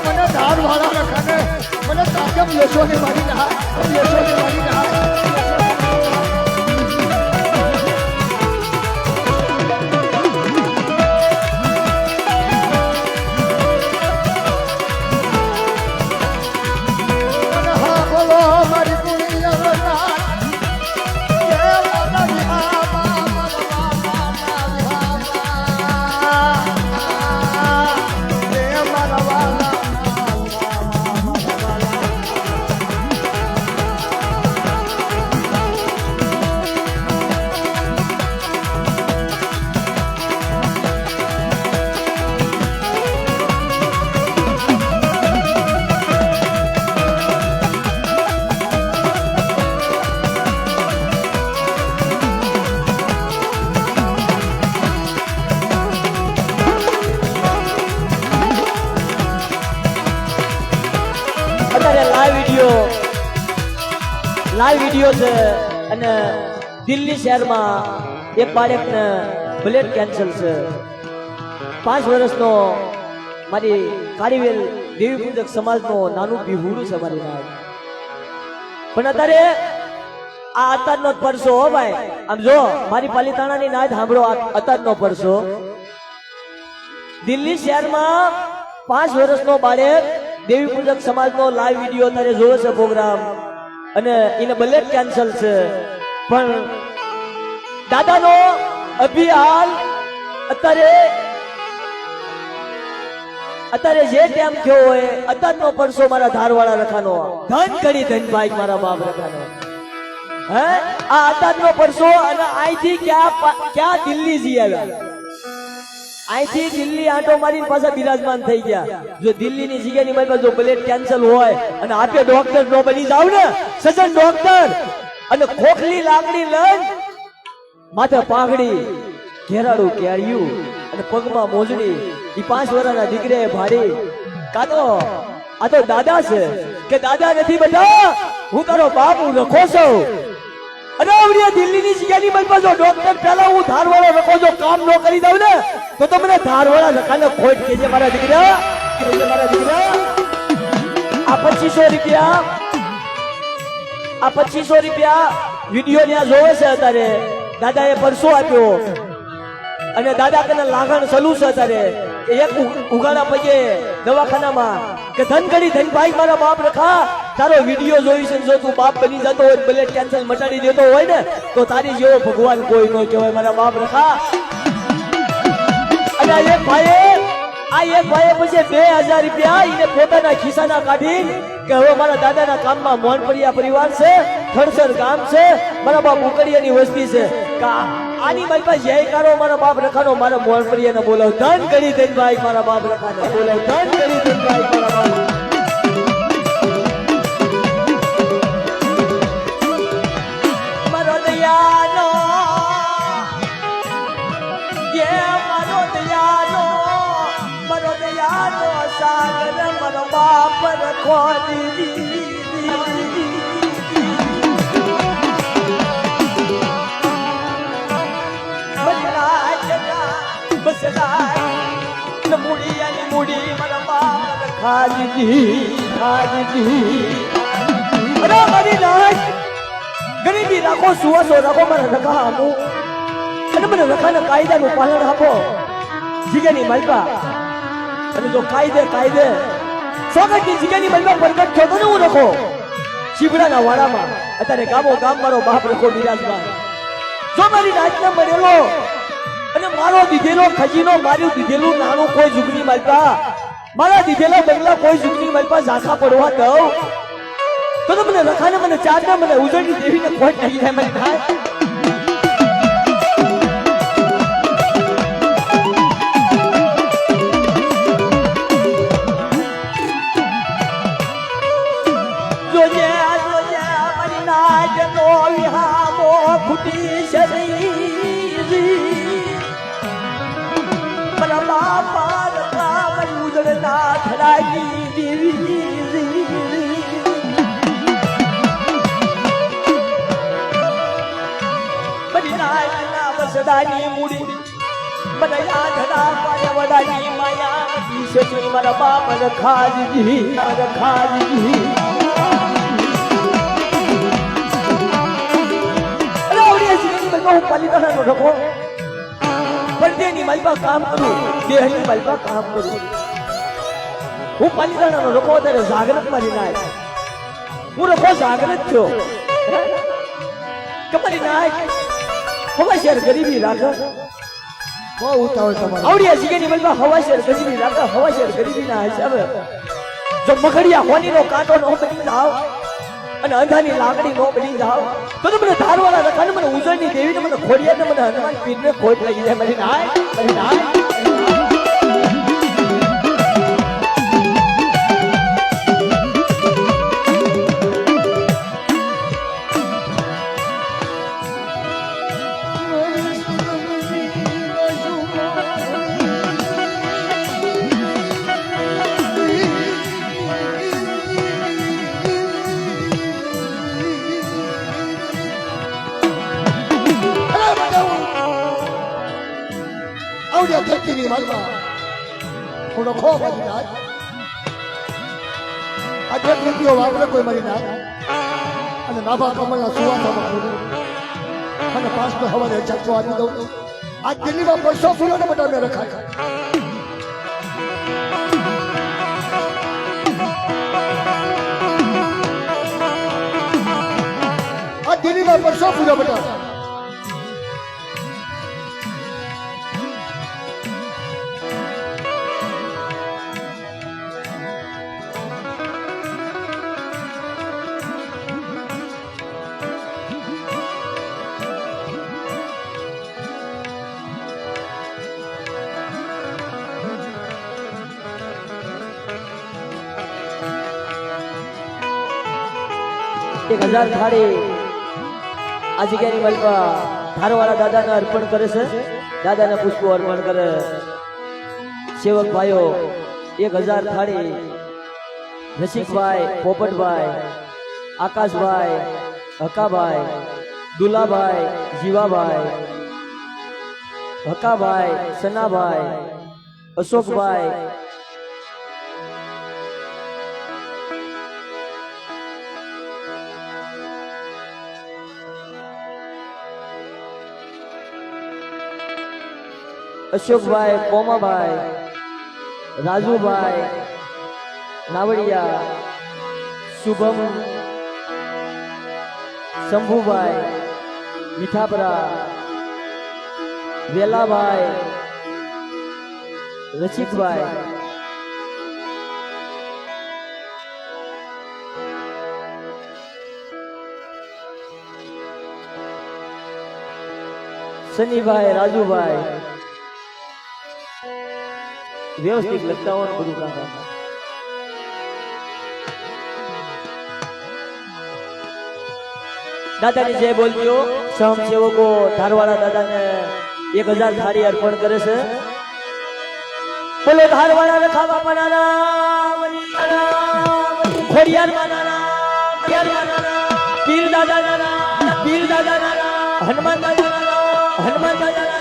મને ધાર વાળા રખાને મને તાકેમ યશોની મારી ના યશોની મારી ના લાઈવ વિડિયો છે અને દિલ્હી શહેરમાં એક બાળકને બ્લડ કેન્સર છે 5 વર્ષનો મારી કાળીવેલ દેવી પૂજક સમાજનો નાનું બિહુડું છે મારી નામ પણ અત્યારે આ અત્યારનો જ પરસો હો ભાઈ આમ જો મારી પાલીતાણાની નાદ સાંભળો આ અત્યારનો પરસો દિલ્હી શહેરમાં 5 વર્ષનો બાળક દેવી પૂજક સમાજનો લાઈવ વિડિયો અત્યારે જોવે છે પ્રોગ્રામ અને એને બ્લડ કેન્સર છે પણ દાદાનો અભિયાન અત્યારે જે ટાઈમ થયો હોય અત્યારનો પરસો મારા ધારવાળા રખાનો ધન કરી ધન ભાઈ મારા બાપ રખાનો હે આ અત્યારનો પરસો અને અહીંથી ક્યાં દિલ્હી જઈ આવ્યા અહીંથી દિલ્હી આંટો મારીને પાછા બિરાજમાન થઈ ગયા જો દિલ્હીની જગ્યાની મારી પાસે જો બ્લડ કેન્સર હોય અને આપે ડોક્ટર નો બની જાવ ને સજન ડોક્ટર અને ખોખલી લાકડી લઈને માથે પાઘડી ઘેરાડું કેળ્યું અને પગમાં મોજડી ઈ 5 વર્ષના દીકરે ભાડી કાતો આ તો દાદા છે કે દાદા નથી બેટા હું તારો બાપ હું રખો છું અને આવડિયા દિલ્હીની જગ્યાની મારી પાસે ડોક્ટર પહેલા હું ધારવાળો રખો જો કામ ન કરી દઉં ને તો મને ધારવાળા રખાને ખોટ કેજે મારા દીકરા કેજે મારા દીકરા આ 2500 રૂપિયા વિડિયો ત્યાં જોવે છે અત્યારે દાદાએ પરસો આપ્યો અને દાદા કને લાગણ સલું છે અત્યારે એક ઉગાડા પગે દવાખાનામાં કે ધન કરી ધન ભાઈ મારા બાપ રખા તારો વિડિયો જોઈ છે જો તું બાપ બની જતો હોય બ્લડ કેન્સર મટાડી દેતો હોય ને તો તારી જેવો ભગવાન કોઈ ન કહેવાય મારા બાપ રખા અને એક ભાઈએ પછી 2000 રૂપિયા એને પોતાના ખિસ્સાના કાઢી કે હવે મારા દાદાના કામમાં મોહનપરિયા પરિવાર છે થડસર ગામ છે મારા બાપ ઉકડિયાની વસ્તી છે આની મારી પાસે જયકારો મારા બાપ રખાનો મારા મોહનપરિયાને બોલાવ ધન કરી ધન ભાઈ મારા બાપ રખાને બોલાવ ધન કરી ધન ભાઈ મારા બાપ ગરીબી રાખો સુવાસો રાખો મારા રખા આપો અને મને રખાના કાયદાનું પાલન આપો જીગાની માલપા અને જો કાયદે સોગટની જીગાની માલપા પ્રગટ થયો તો ને હું રખો શીબડાના વાડામાં અત્યારે ગામો ગામ મારો બાપ રખો બિરાજમાન. જો મારી નાચને મળેલો અને મારો દીધેલો ખજીનો, મારું દીધેલું નાનું કોઈ જુગની માલપા, મારા દીધેલા બંગલા કોઈ જુગની માલપા ઝાંખા પડવા દઉં તો મને રખાને મને ચારને મને ઉજળની દેવીને ખોટ નહીં થાય મને થાય. જોજે જોજે મારી નાચનો વિહામો ફૂટી છે મારા બાપા રખા મારી ઉજળના ધરાગી દેવી. વસડાની મૂડી મને યાદ ના પાડે વડાની માયા ઈશ્વરી મારા બાપ રખાજી રખાજી. હું પાલિતાણાનો રખો પડદેની માલપા કામ કરું, દેહની માલપા કામ કરું. હું પાલિતાણાનો રખો અત્યારે જાગૃત મારી નાય, હું રખો જાગૃત થયો કે મારી નાય હવા શેર ગરીબી રાખે. બહુ ઉતાવળ તમારે. આવડિયા જીગેની મલમાં હવા શેર ગરીબી રાખે, હવા શેર ગરીબીના હિસાબે જો મખડિયા હોનીનો કાંટો નો બની જાવ અને અંધાની લાકડી નો બની જાવ તો મને ધારવાળા રખાને મને ઉજળની દેવીને મને ખોડિયાને મને હનુમાન પીરને ખોટ લાગી જાય. મારી નાય મારી નાય. આવડિયા ધરતીની માલમાં હું રખો મારી નાય. આ જે કૃતિઓ વાપરે કોઈ મારી નાય અને નાભા કમળના સુવાસામાં ખોડું અને પાસનો હવાને ચક્કો આપી દઉં. આ દિલ્હીમાં વર્ષો ફૂલોને બધા મેં રખાય. આ દિલ્હીમાં વર્ષો ફૂલો બધા એક 1000 થાળી આ જગ્યાની મલપા ધારવાળા દાદાને અર્પણ કરે છે. દાદાને પુષ્પો અર્પણ કરે. સેવક ભાઈઓ 1000 થાળી રસિકભાઈ, પોપટભાઈ, આકાશભાઈ, હકાભાઈ, દુલાભાઈ, જીવાભાઈ, હકાભાઈ, સનાભાઈ, અશોકભાઈ, અશોકભાઈ, કોમાભાઈ, રાજુભાઈ, નાવડિયા, શુભમ, શંભુભાઈ, મીઠાપરા, વેલાભાઈ, રસિકભાઈ, શનિભાઈ, રાજુભાઈ, વ્યવસ્થિત લખતા હોય બધું કામ. દાદાની જય બોલજો. સહમ સેવકો ધારવાળા દાદાને 1000 થાળી અર્પણ કરે છે. બોલો ધારવાળા રખા બાપાના ખોડિયાર માના પીર દાદાના પીર દાદાના હનુમાન દાદાના હનુમાન દાદાના.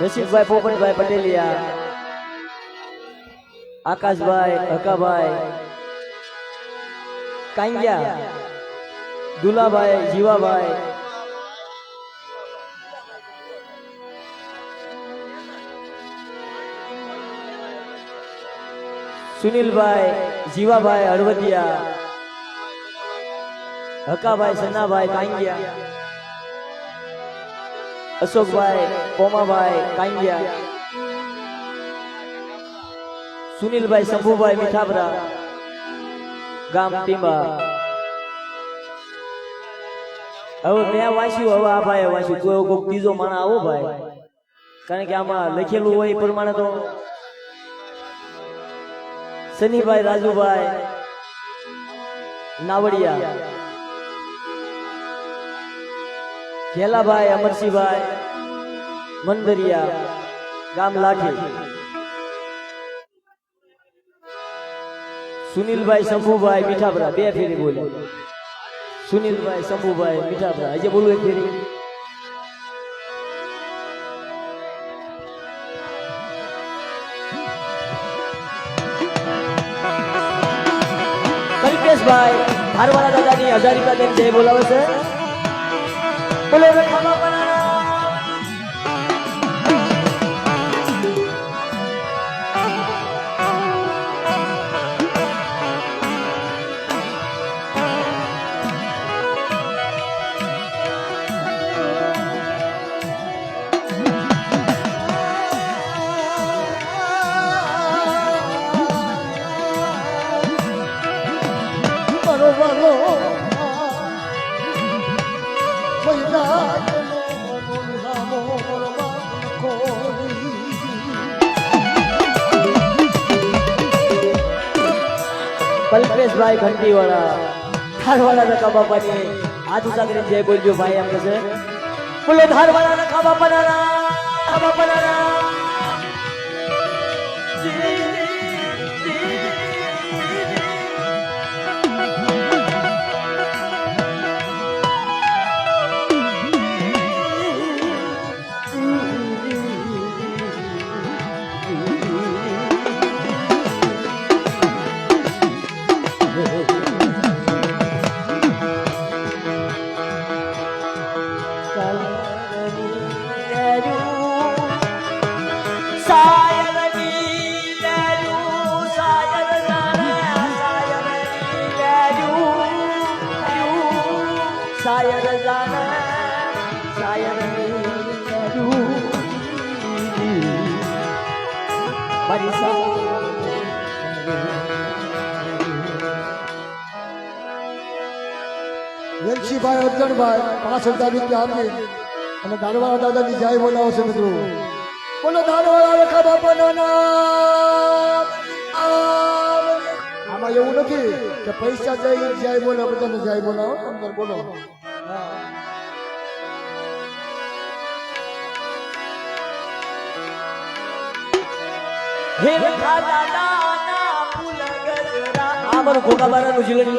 રસિકભાઈ પોપટભાઈ પટેલિયા, આકાશભાઈ, હકાભાઈ, કાંગ્યા, દુલાભાઈ, જીવાભાઈ, સુનિલભાઈ, જીવાભાઈ, હળવદિયા, હકાભાઈ, સન્નાભાઈ, કાંગ્યા, અશોકભાઈ, પોમાભાઈ, કાંગ્યા, સુનિલભાઈ, શંભુભાઈ, મીઠાપરા, ગામ ટીંબા. હવે મેં વાંચ્યું, હવે આ ભાઈ વાંચ્યું, તો એવો કોઈક ત્રીજો માણસ આવો ભાઈ, કારણ કે આમાં લખેલું હોય એ પ્રમાણે તો શનિભાઈ, રાજુભાઈ નાવડિયા, ઘેલાભાઈ, અમરસિંહભાઈ મંદરિયા, ગામ લાઠી, સુનિલભાઈ, શંભુભાઈ, મીઠાપરા. બે ફેરી બોલે. સુનિલભાઈ, શંભુભાઈ, મીઠાપરા. હજી બોલું એક ફેરી. કલ્પેશભાઈ, ધારવાડા દાદાની 1000 રૂપિયા દઈને જય બોલાવે છે. બોલો રે ખાવા બનાના. કલ્પેશભાઈ ઘંટીવાળા, ધારવાડા નકા બાપાની હાથ ઉંચા કરીને જય બોલજો ભાઈ. એમ કે છે બોલો ધારવાડા નકા બાપાના. વેલજીભાઈ, અર્જણભાઈ 5000 રૂપિયા આપી અને ધારવાડા દાદાની જય બોલાવો છે મિત્રો. બોલો ધારવાડા રખા બાપાના નામ. આમાં એવું નથી કે પૈસા જય બોલાવો, બધાને જય બોલાવો. અંદર બોલો. હે રખા દાદાના ફૂલ ગજરા. આ મારું ઘોઘાબારાનું જીવન.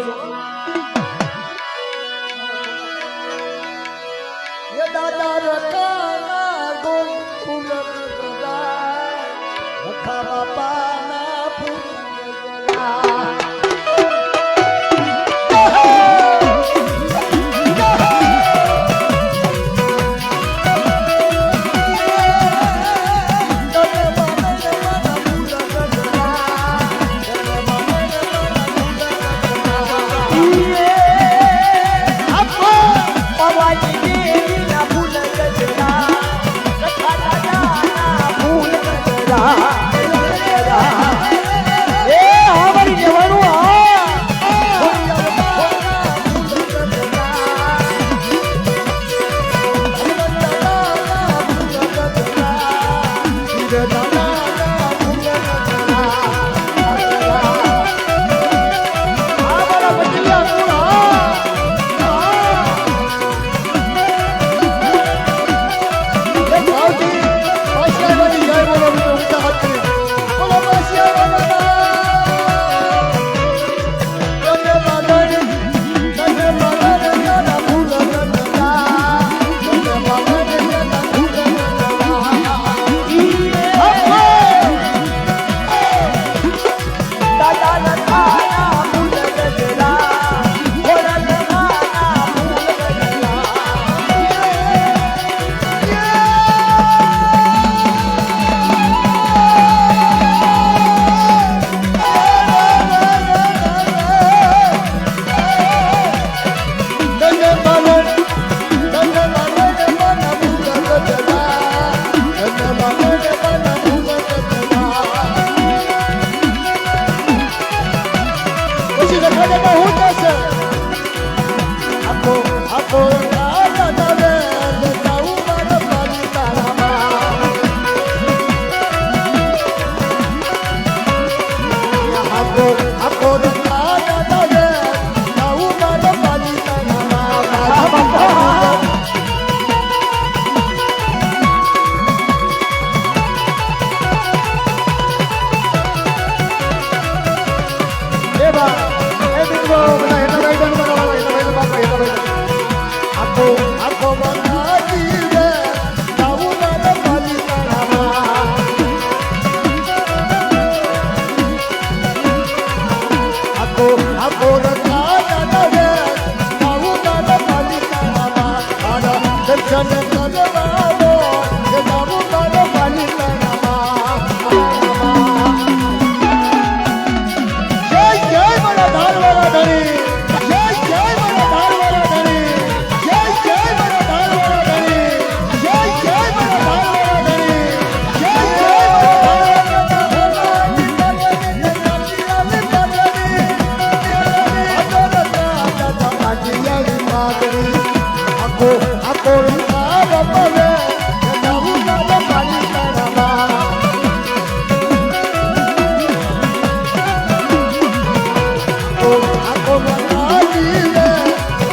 દાદા રકાના ગોળ ફૂલ ગજરા, રખા બાપાના ફૂલ ગજરા. પવાજી દેવીના ફૂલ ગજરા. જતા હું થશે આખો આખો રાત આવે જાઉં મારા પાલી તારામાં આખો આખો રાત આવે જાઉં મારા પાલી તારામાં આખો આખો બનાવી રે જાઉં મારા પાલી તારામાં આખો આખો રાત આવે જાઉં મારા પાલી તારામાં મારા દર્શન કરવા જાઉં મારા પાલી તારામાં જય જય મારા ધારવાળા ધણી જય જય મારા ધારવાળા ધણી જય જય મારા ધારવાળા ધણી જય જય મારા ધારવાળા ધણી જય જય આખો આખો પવે જાઉં મારા પાલી તારામાં આખો બનાવી રે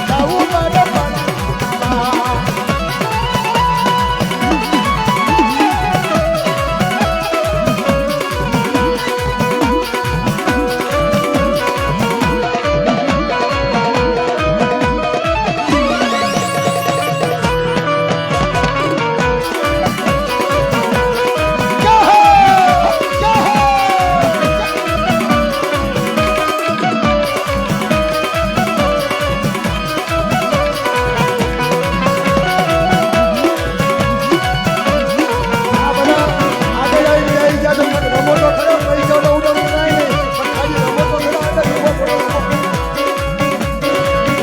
જાઉં મારા પાલી તારામાં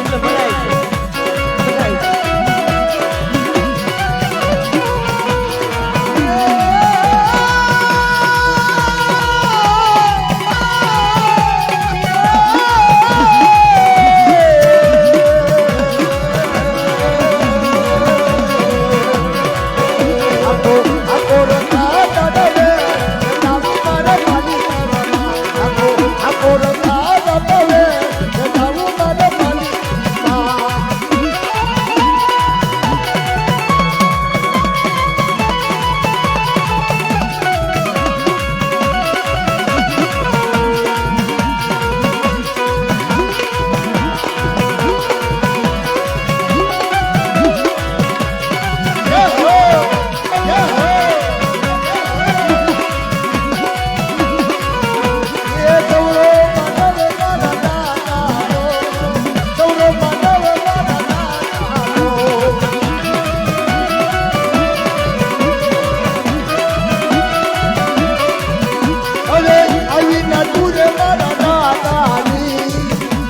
એટલે ભરાય છે. આખો આખો રાત આવે જાઉં મારા પાલી તારામાં આખો આખો રાત આવે જાઉં મારા પાલી તારામાં જય હો જય હો એ સૌરો માનવ મારા દાતારો સૌરો માનવ મારા દાતારો અરે આવી ના તુરે મારા દાતાની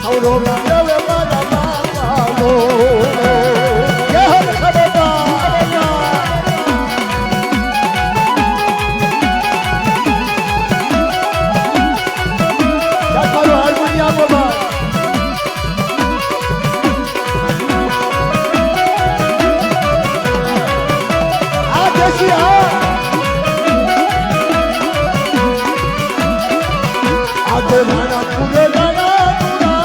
સૌરો માનવ મારા દાતારો જય હો ખબરદાર ચાલો હાર્મોનિયમ પર આ દેશી આ આજો નાના પૂરે નાના પૂરા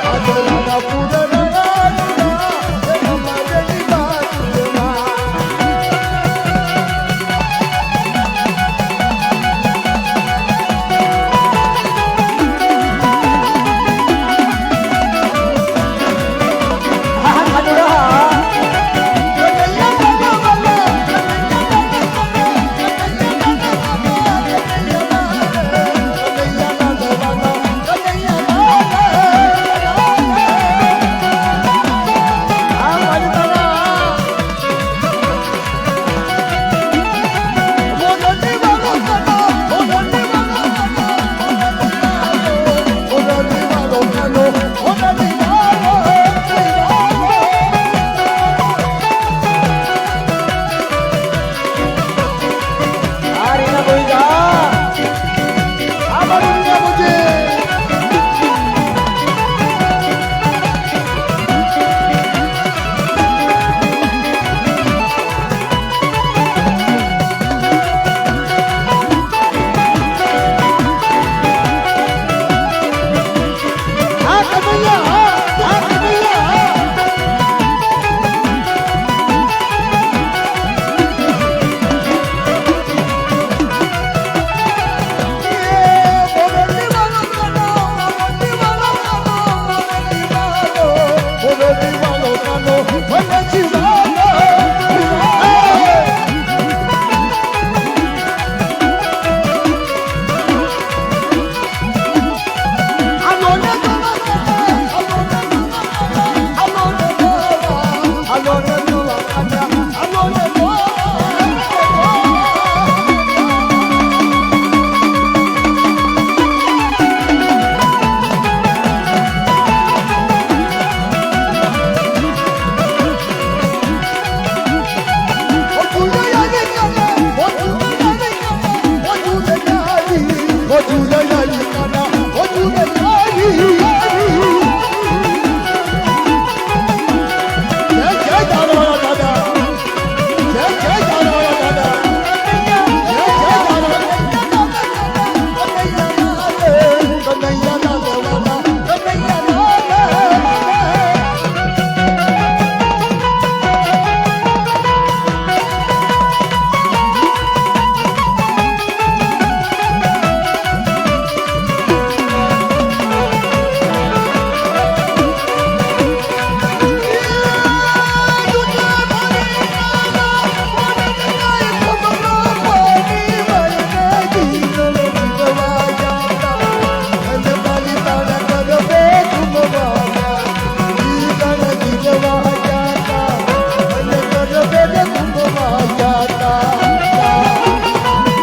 આજો નાના પૂરે નાના પૂરા અમારી બાજુમાં હા, હા, ખાટુડા. જય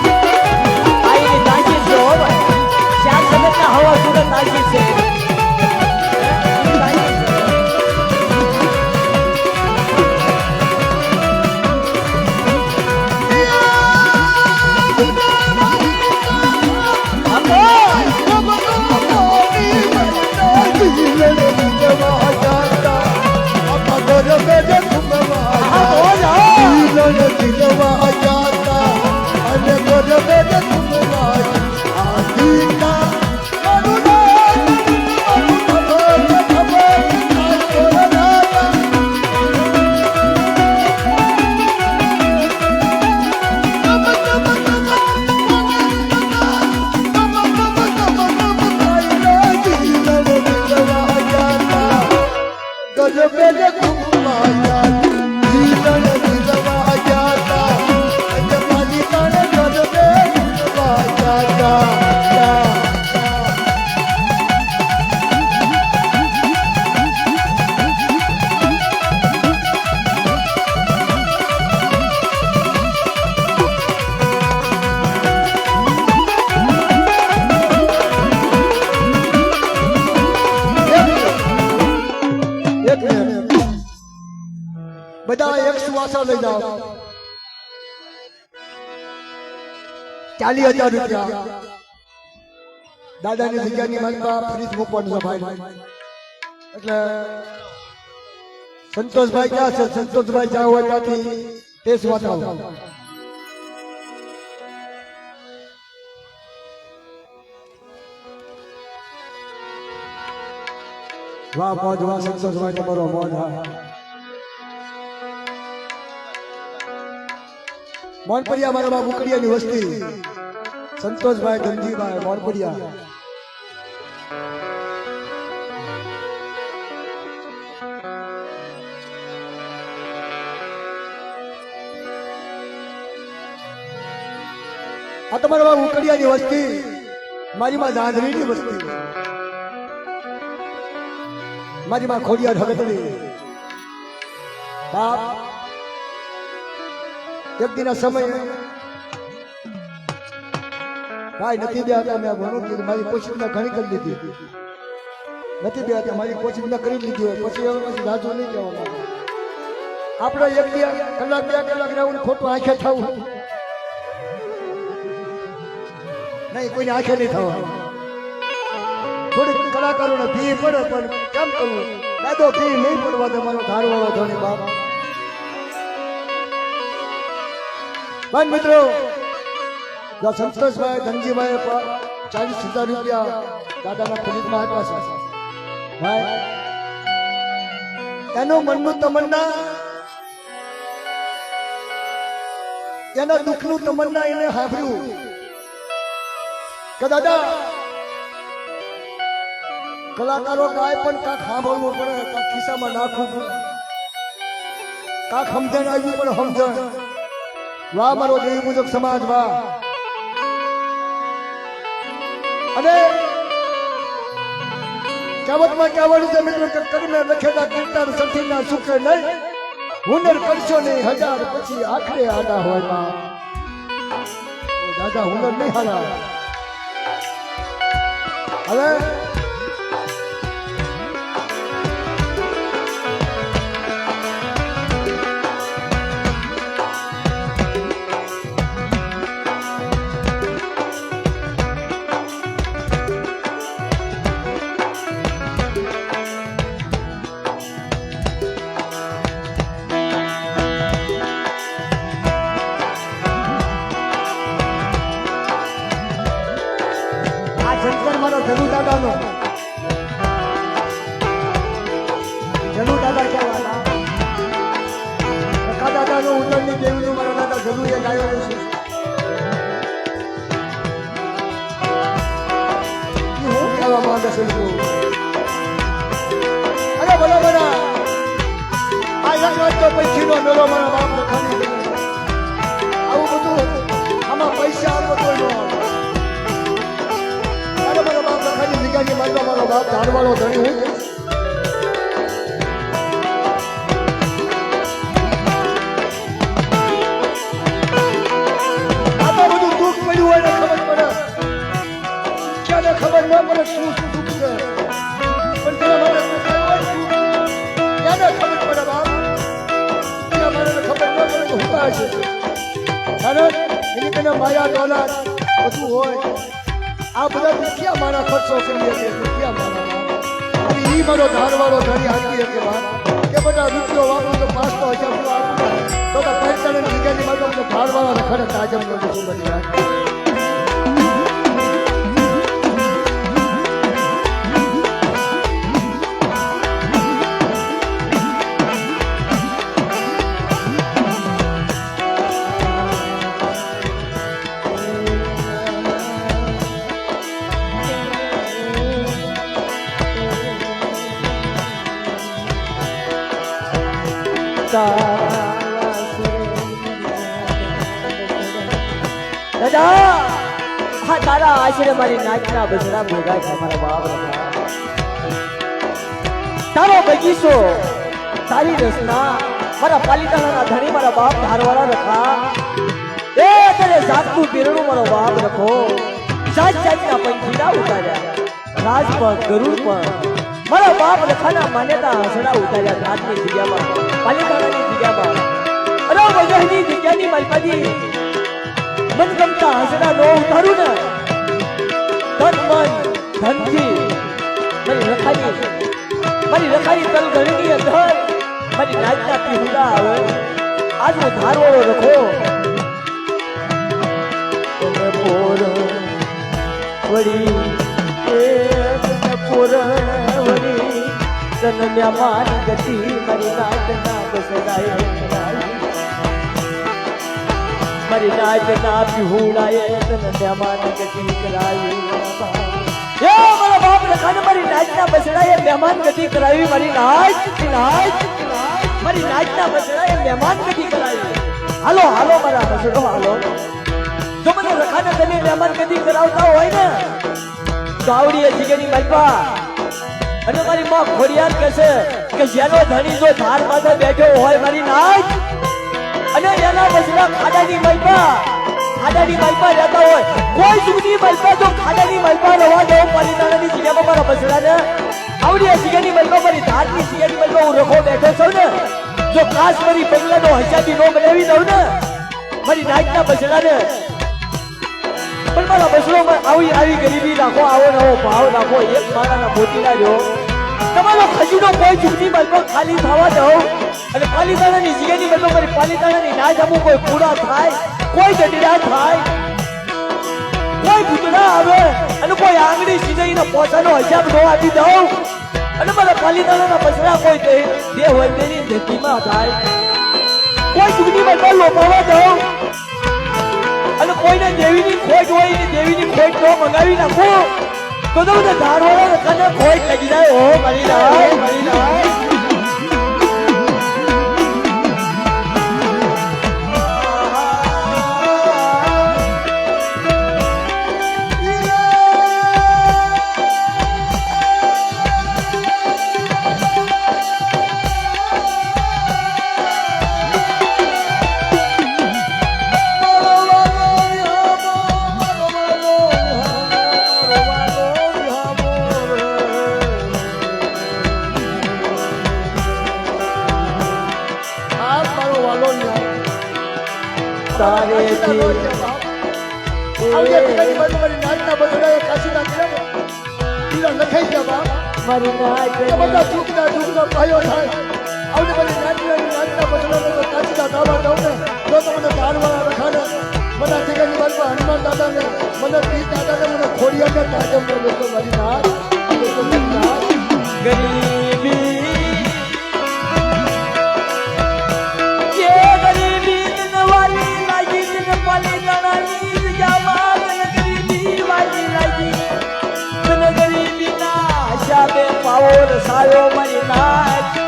આઈની તાકી છે હો ભાઈ ચાર જગતના હવા સુરત તાકી છે બધા એક સુવાસા લઈ જાઓ 40,000 રૂપિયા દાદાની જગ્યાની માલમાં ફ્રીજ મૂકવાનું છે ભાઈ એટલે સંતોષભાઈ ક્યાં છે સંતોષભાઈ જ્યાં હોય ત્યાંથી તે સુવાસા વાહ મોજ વાહ સંતોષભાઈ તમારો મોજ હા મોનપરિયા મારા બાપ ઉકડિયાની વસ્તી સંતોષભાઈ ધનજીભાઈ મોનપરિયા આ તમારા બાપ ઉકડિયાની વસ્તી મારી માં ધાંધરીની વસ્તી મારી માં ખોડિયાર હગતડી બાપ એક દિના સમય ભાઈ નથી બે હતા મેં ભણું કીધું મારી કોશિશ ઘણી કરી લીધી નથી બે હતા મારી કોશિશ કરી લીધી હોય પછી હવે પછી રાજુ નહીં કહેવામાં આપણે એક બે કલાક 2 કલાક રહેવું ખોટું આંખે થવું નહીં કોઈને આંખે નહીં થવા થોડીક કલાકારોને ફી પડે પણ કેમ કરવું દાદો ફી નહીં પડવા દે મારો ધારવાળો ધોની બાપ ભાઈ મિત્રો સંતોષભાઈ ધનજીભાઈ 40,000 રૂપિયા દાદાના ખરીદમાં આપ્યા છે ભાઈ એનું મનનું તમન્ના એના દુઃખનું તમન્ના એને સાંભળ્યું કે દાદા કલાકારો ગાય પણ કાંક સાંભળવું પડે કાંક ખિસ્સામાં નાખવું પડે કાંક સમજણ આવ્યું પણ સમજણ વાહ મારો દેવી મુજબ સમાજ વાહ અને કહેવતમાં કહેવાનું છે મિત્રો કે કર્મે લખેલા કીર્તન સઠીના સુખે નહીં હુનર કરશો નહીં 1000 પછી આખરે આડા હોય માં દાદા હુનર નહીં હારા હવે જનુ દાદાનો જનુ દાદા કહેવાના કાકા દાદાનો ઉત્તરની દેવીનું મારા દાદા જનુએ ગાયો છે હું કહેવા માંગે છે લોકો અરે બોલો બોલા આ એક વાત તો પૈસીનો મેળો મારા બાપ લખાની આવું બધું આમાં પૈસા આપો તો ન આવે મારા બાપ લખાની જગ્યાની બાજુ મારો બાપ ધારવાળો ધણી હું આ તો બધું દુઃખ પડ્યું હોય ને ખબર પડે ક્યારે ખબર ન પડે શું દુઃખ છે પણ તેના માટે ક્યારે ખબર પડે બાપ ત્યાં મને ખબર ન પડે તો હુતા છે કારણ એની કને માયા દોલત બધું હોય આ બધા રૂપિયા મારા ખર્ચો કરીએ છીએ રૂપિયા મારા અને એ મારો ધારવાળો ધણી હાકી કે વાત કે બધા રૂપિયો વાપરું તો 500,000 આપું તો પૈસાની જગ્યાની માટે અમને ધારવાળા રખડે તાજમ નો શું બની વાત દાદા હા તારા આશરે મારી નાચના બજરા ભોગાય છે મારા બાપ તારો બગીચો તારી રસના મારા પાલિતાના ધણી મારા બાપ ધારવાળા રખા એ તને જાતનું પીરણું મારો બાપ રખો જાત જાતના પંખીડા ઉતાર્યા રાજ પર ગરુડ પર મારા બાપ રખાના માન્યતા હસડા ઉતાર્યા રાતની જગ્યામાં પાલિતાણાની જગ્યામાં અરે વજહની જગ્યાની માલપાજી મન ગમતા હસડા નો ઉતારું ને ધન મન ધનથી મારી રખાની તલ ઘરની અંદર મારી નાચના પીહુડા આવે આજનો ધારવાળો રખો તમે પોર વળી તમે પોર વળી તનન્યા માન ગતિ મારી નાચના બસડાય મારી નાચના પીહુડાએ તનન્યા માન ગતિ કરાવી એ મારા બાપ રખાને મારી નાચના બસડાએ મહેમાન ગતિ કરાવી મારી નાચ મારી નાચના બસડાએ મહેમાન ગતિ કરાવી હાલો હાલો મારા બસડો હાલો જો મને રખાને તમે મહેમાન ગતિ કરાવતા હોય ને તો આવડીએ જીગેની માલપા અને મારી માં ખોડિયાર કહેશે કે જેનો ધણી જો ધાર માથે બેઠો હોય મારી નાચ અને એના બસડા ખાડાની માલપા રહેતા હોય કોઈ સુખની મલપા જો ખાડાની મલપા રવા દો પાલિતાણાની જગ્યામાં મારા બસડાને આવડી જગ્યાની મલપા મારી ધારની જગ્યાની મલપા હું રખો બેઠો છું ને જો કાશ મારી બંગલાનો હજાતી નો બનાવી દઉં ને મારી નાચના બસડાને પણ મારા બસડોમાં આવી ગરીબી રાખો આવો નવો ભાવ રાખો એક મારાના મોતીના જો તમારો ખજીનો કોઈ ચૂકની મલપા ખાલી થવા દઉં અને પાલિતાણાની જગ્યાની મલપા મારી પાલિતાણાની નાચ અમુક કોઈ પૂરા થાય કોઈ ગઢડા થાય કોઈ ભૂતડા આવે અને કોઈ આંગળી સીધાઈને પોતાનો હિસાબ નો આપી દઉં અને મારા પાલિતાણાના બસડા કોઈ દે હોય તેની ધરતીમાં થાય કોઈ ચૂકણીમાં ન લોપાવા દઉં અને કોઈને દેવીની ખોટ હોય ને દેવીની ખોટ ન મંગાવી નાખો તો બધા ધારવાળા રખાને ખોટ લાગી જાય ઓ મારી લાય મને ઠીકાની બાજુ હનુમાન દાદાને મને પીર દાદાને મને ખોડિયાને તાજમ પર બેસો મારી નાથ બેસો મારી નાથ ગરીબી ये गरीबी दिन वाली लागी दिन पाली जानानी जमात गरीबी वाली लागी दिन गरीबी ना शाबे पावर सायो मरी नाच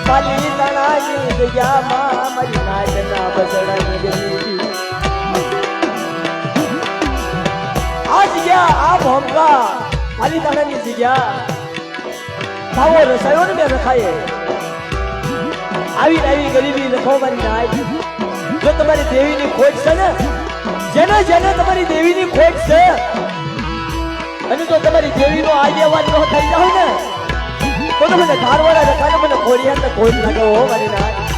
पाली जानानी जमा मरी नाच ना बसड़नी गरीबी आज क्या आप हमका पाली जानानी जग्या પાવો રસાયો ને મેં રખાય આવી ગરીબી લખો મારી નાય જો તમારી દેવીની ખોટ છે ને જેને તમારી દેવીની ખોટ છે અને જો તમારી દેવીનો આગેવાન ન થઈ જાવ ને તો મને ધારવાળા રખાને મને ખોડિયા ને ખોટ લાગે હો મારી નાય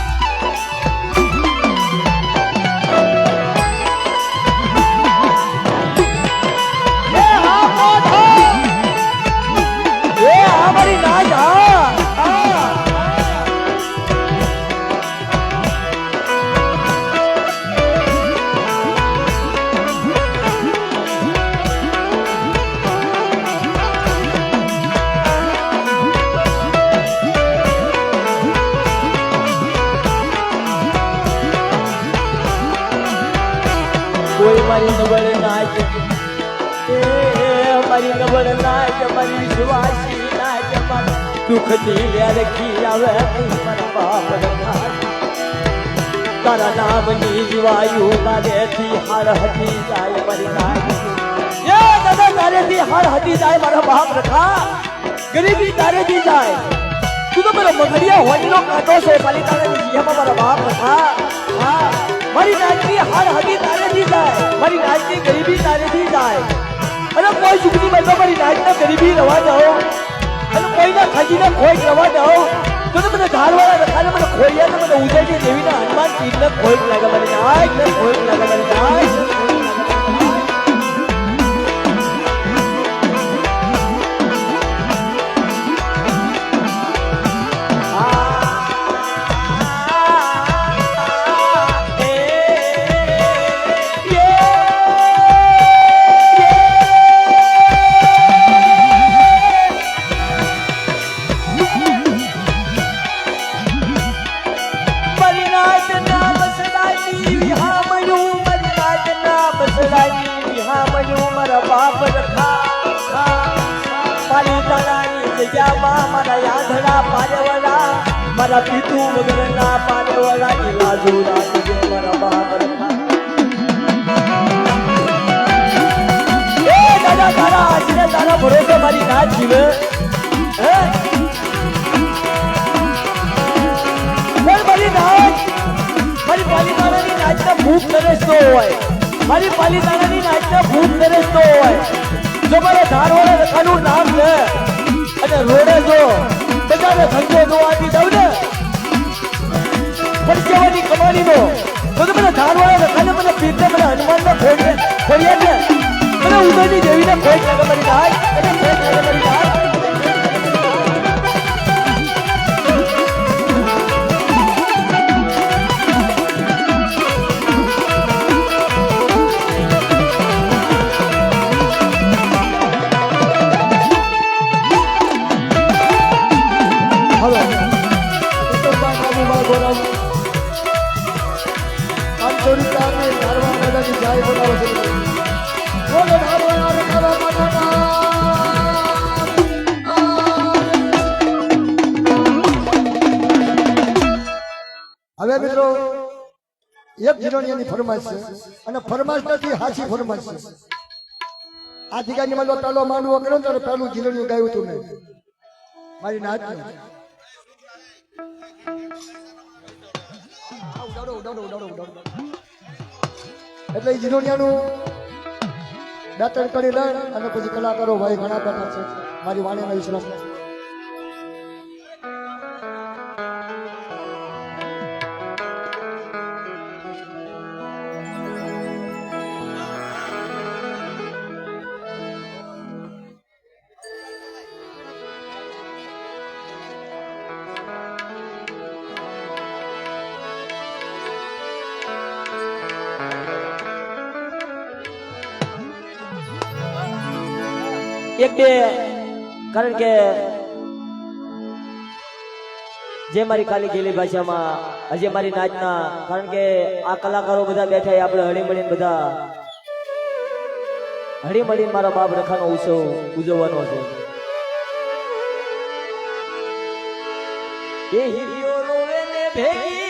हमारी नाच कोई मारी नबड़ नाच हमारी नबड़ नाच हमारी विश्वासी दुख दिया रखी आवे मन पाप रखा तारा नाम जीवायु तारे थी हर हटी जाए परिणाम ये दादा तारे थी हर हटी जाए मारा बाप रखा गरीबी तारे थी जाए तू तो मेरा मगरिया होजलो काटो से पाली तारे जी हम मारा बाप रखा हां मारी नाचनी हर हटी तारे थी जाए मारी नाचनी गरीबी तारे थी जाए अरे कोई सुखनी बंदो मारी नाचना गरीबी रवा जाओ અને કોઈના ખજીને ખોઈ રવા દો તો મને ધારવાળા રખાને મને ખોઈયા તો મને ઉદયની દેવીના હનુમાન પીરને ખોઈ લાગે મને આય ને ખોઈ લાગે મને આય बाप रखा पाली दानी जग्या मारा यादड़ा पारेवाला मारा पीतू वगरना पारेवाला इलाजू राज मारा बाप रखा ए दादा तारा आजने तारा भरोसे मारी नाच जीवे मारी नाच मारी पाली दानी नाचना भूख तरसतो होय મારી પાલીતાણાની નાચના ભૂત તરસતો હોય જો મારા ધારવાળા રખાનું નામ લે અને રોડે જો બધાને ધંધો જોવાથી દઉં ને પણ કેવાની કમાણીનો તો મને ધારવાળા રખાને મને પીરને મને હનુમાનને ખોડિયા ને મને ઉદયની દેવીને ખોટ લાગે મારી નાચ અને ખોટ લાગે મારી નાચ હવે મિત્રો એક જીરોની ફરમાઈશ છે અને ફરમાઈશ નથી હાચી ફરમાઈશ છે આ દીગાની માં પેલો માનવો કર્યો ને ત્યારે પેલું જીરોની ગાયું હતું મેં મારી નાચ એટલે જીરોનિયાનું દાતણ કરી લે અને પછી કલાકારો ભાઈ ઘણા બેઠા છે મારી વાણીનો વિશ્વાસ એક બે કારણ કે જે મારી ખાલી ગયેલી ભાષામાં હજી મારી નાચના કારણ કે આ કલાકારો બધા બેઠા આપણે હળીમળીને બધા હળીમળીને મારા બાપ રખાનો ઉત્સવ ઉજવવાનો છે એ હિરિયો રોવે ને ભેગી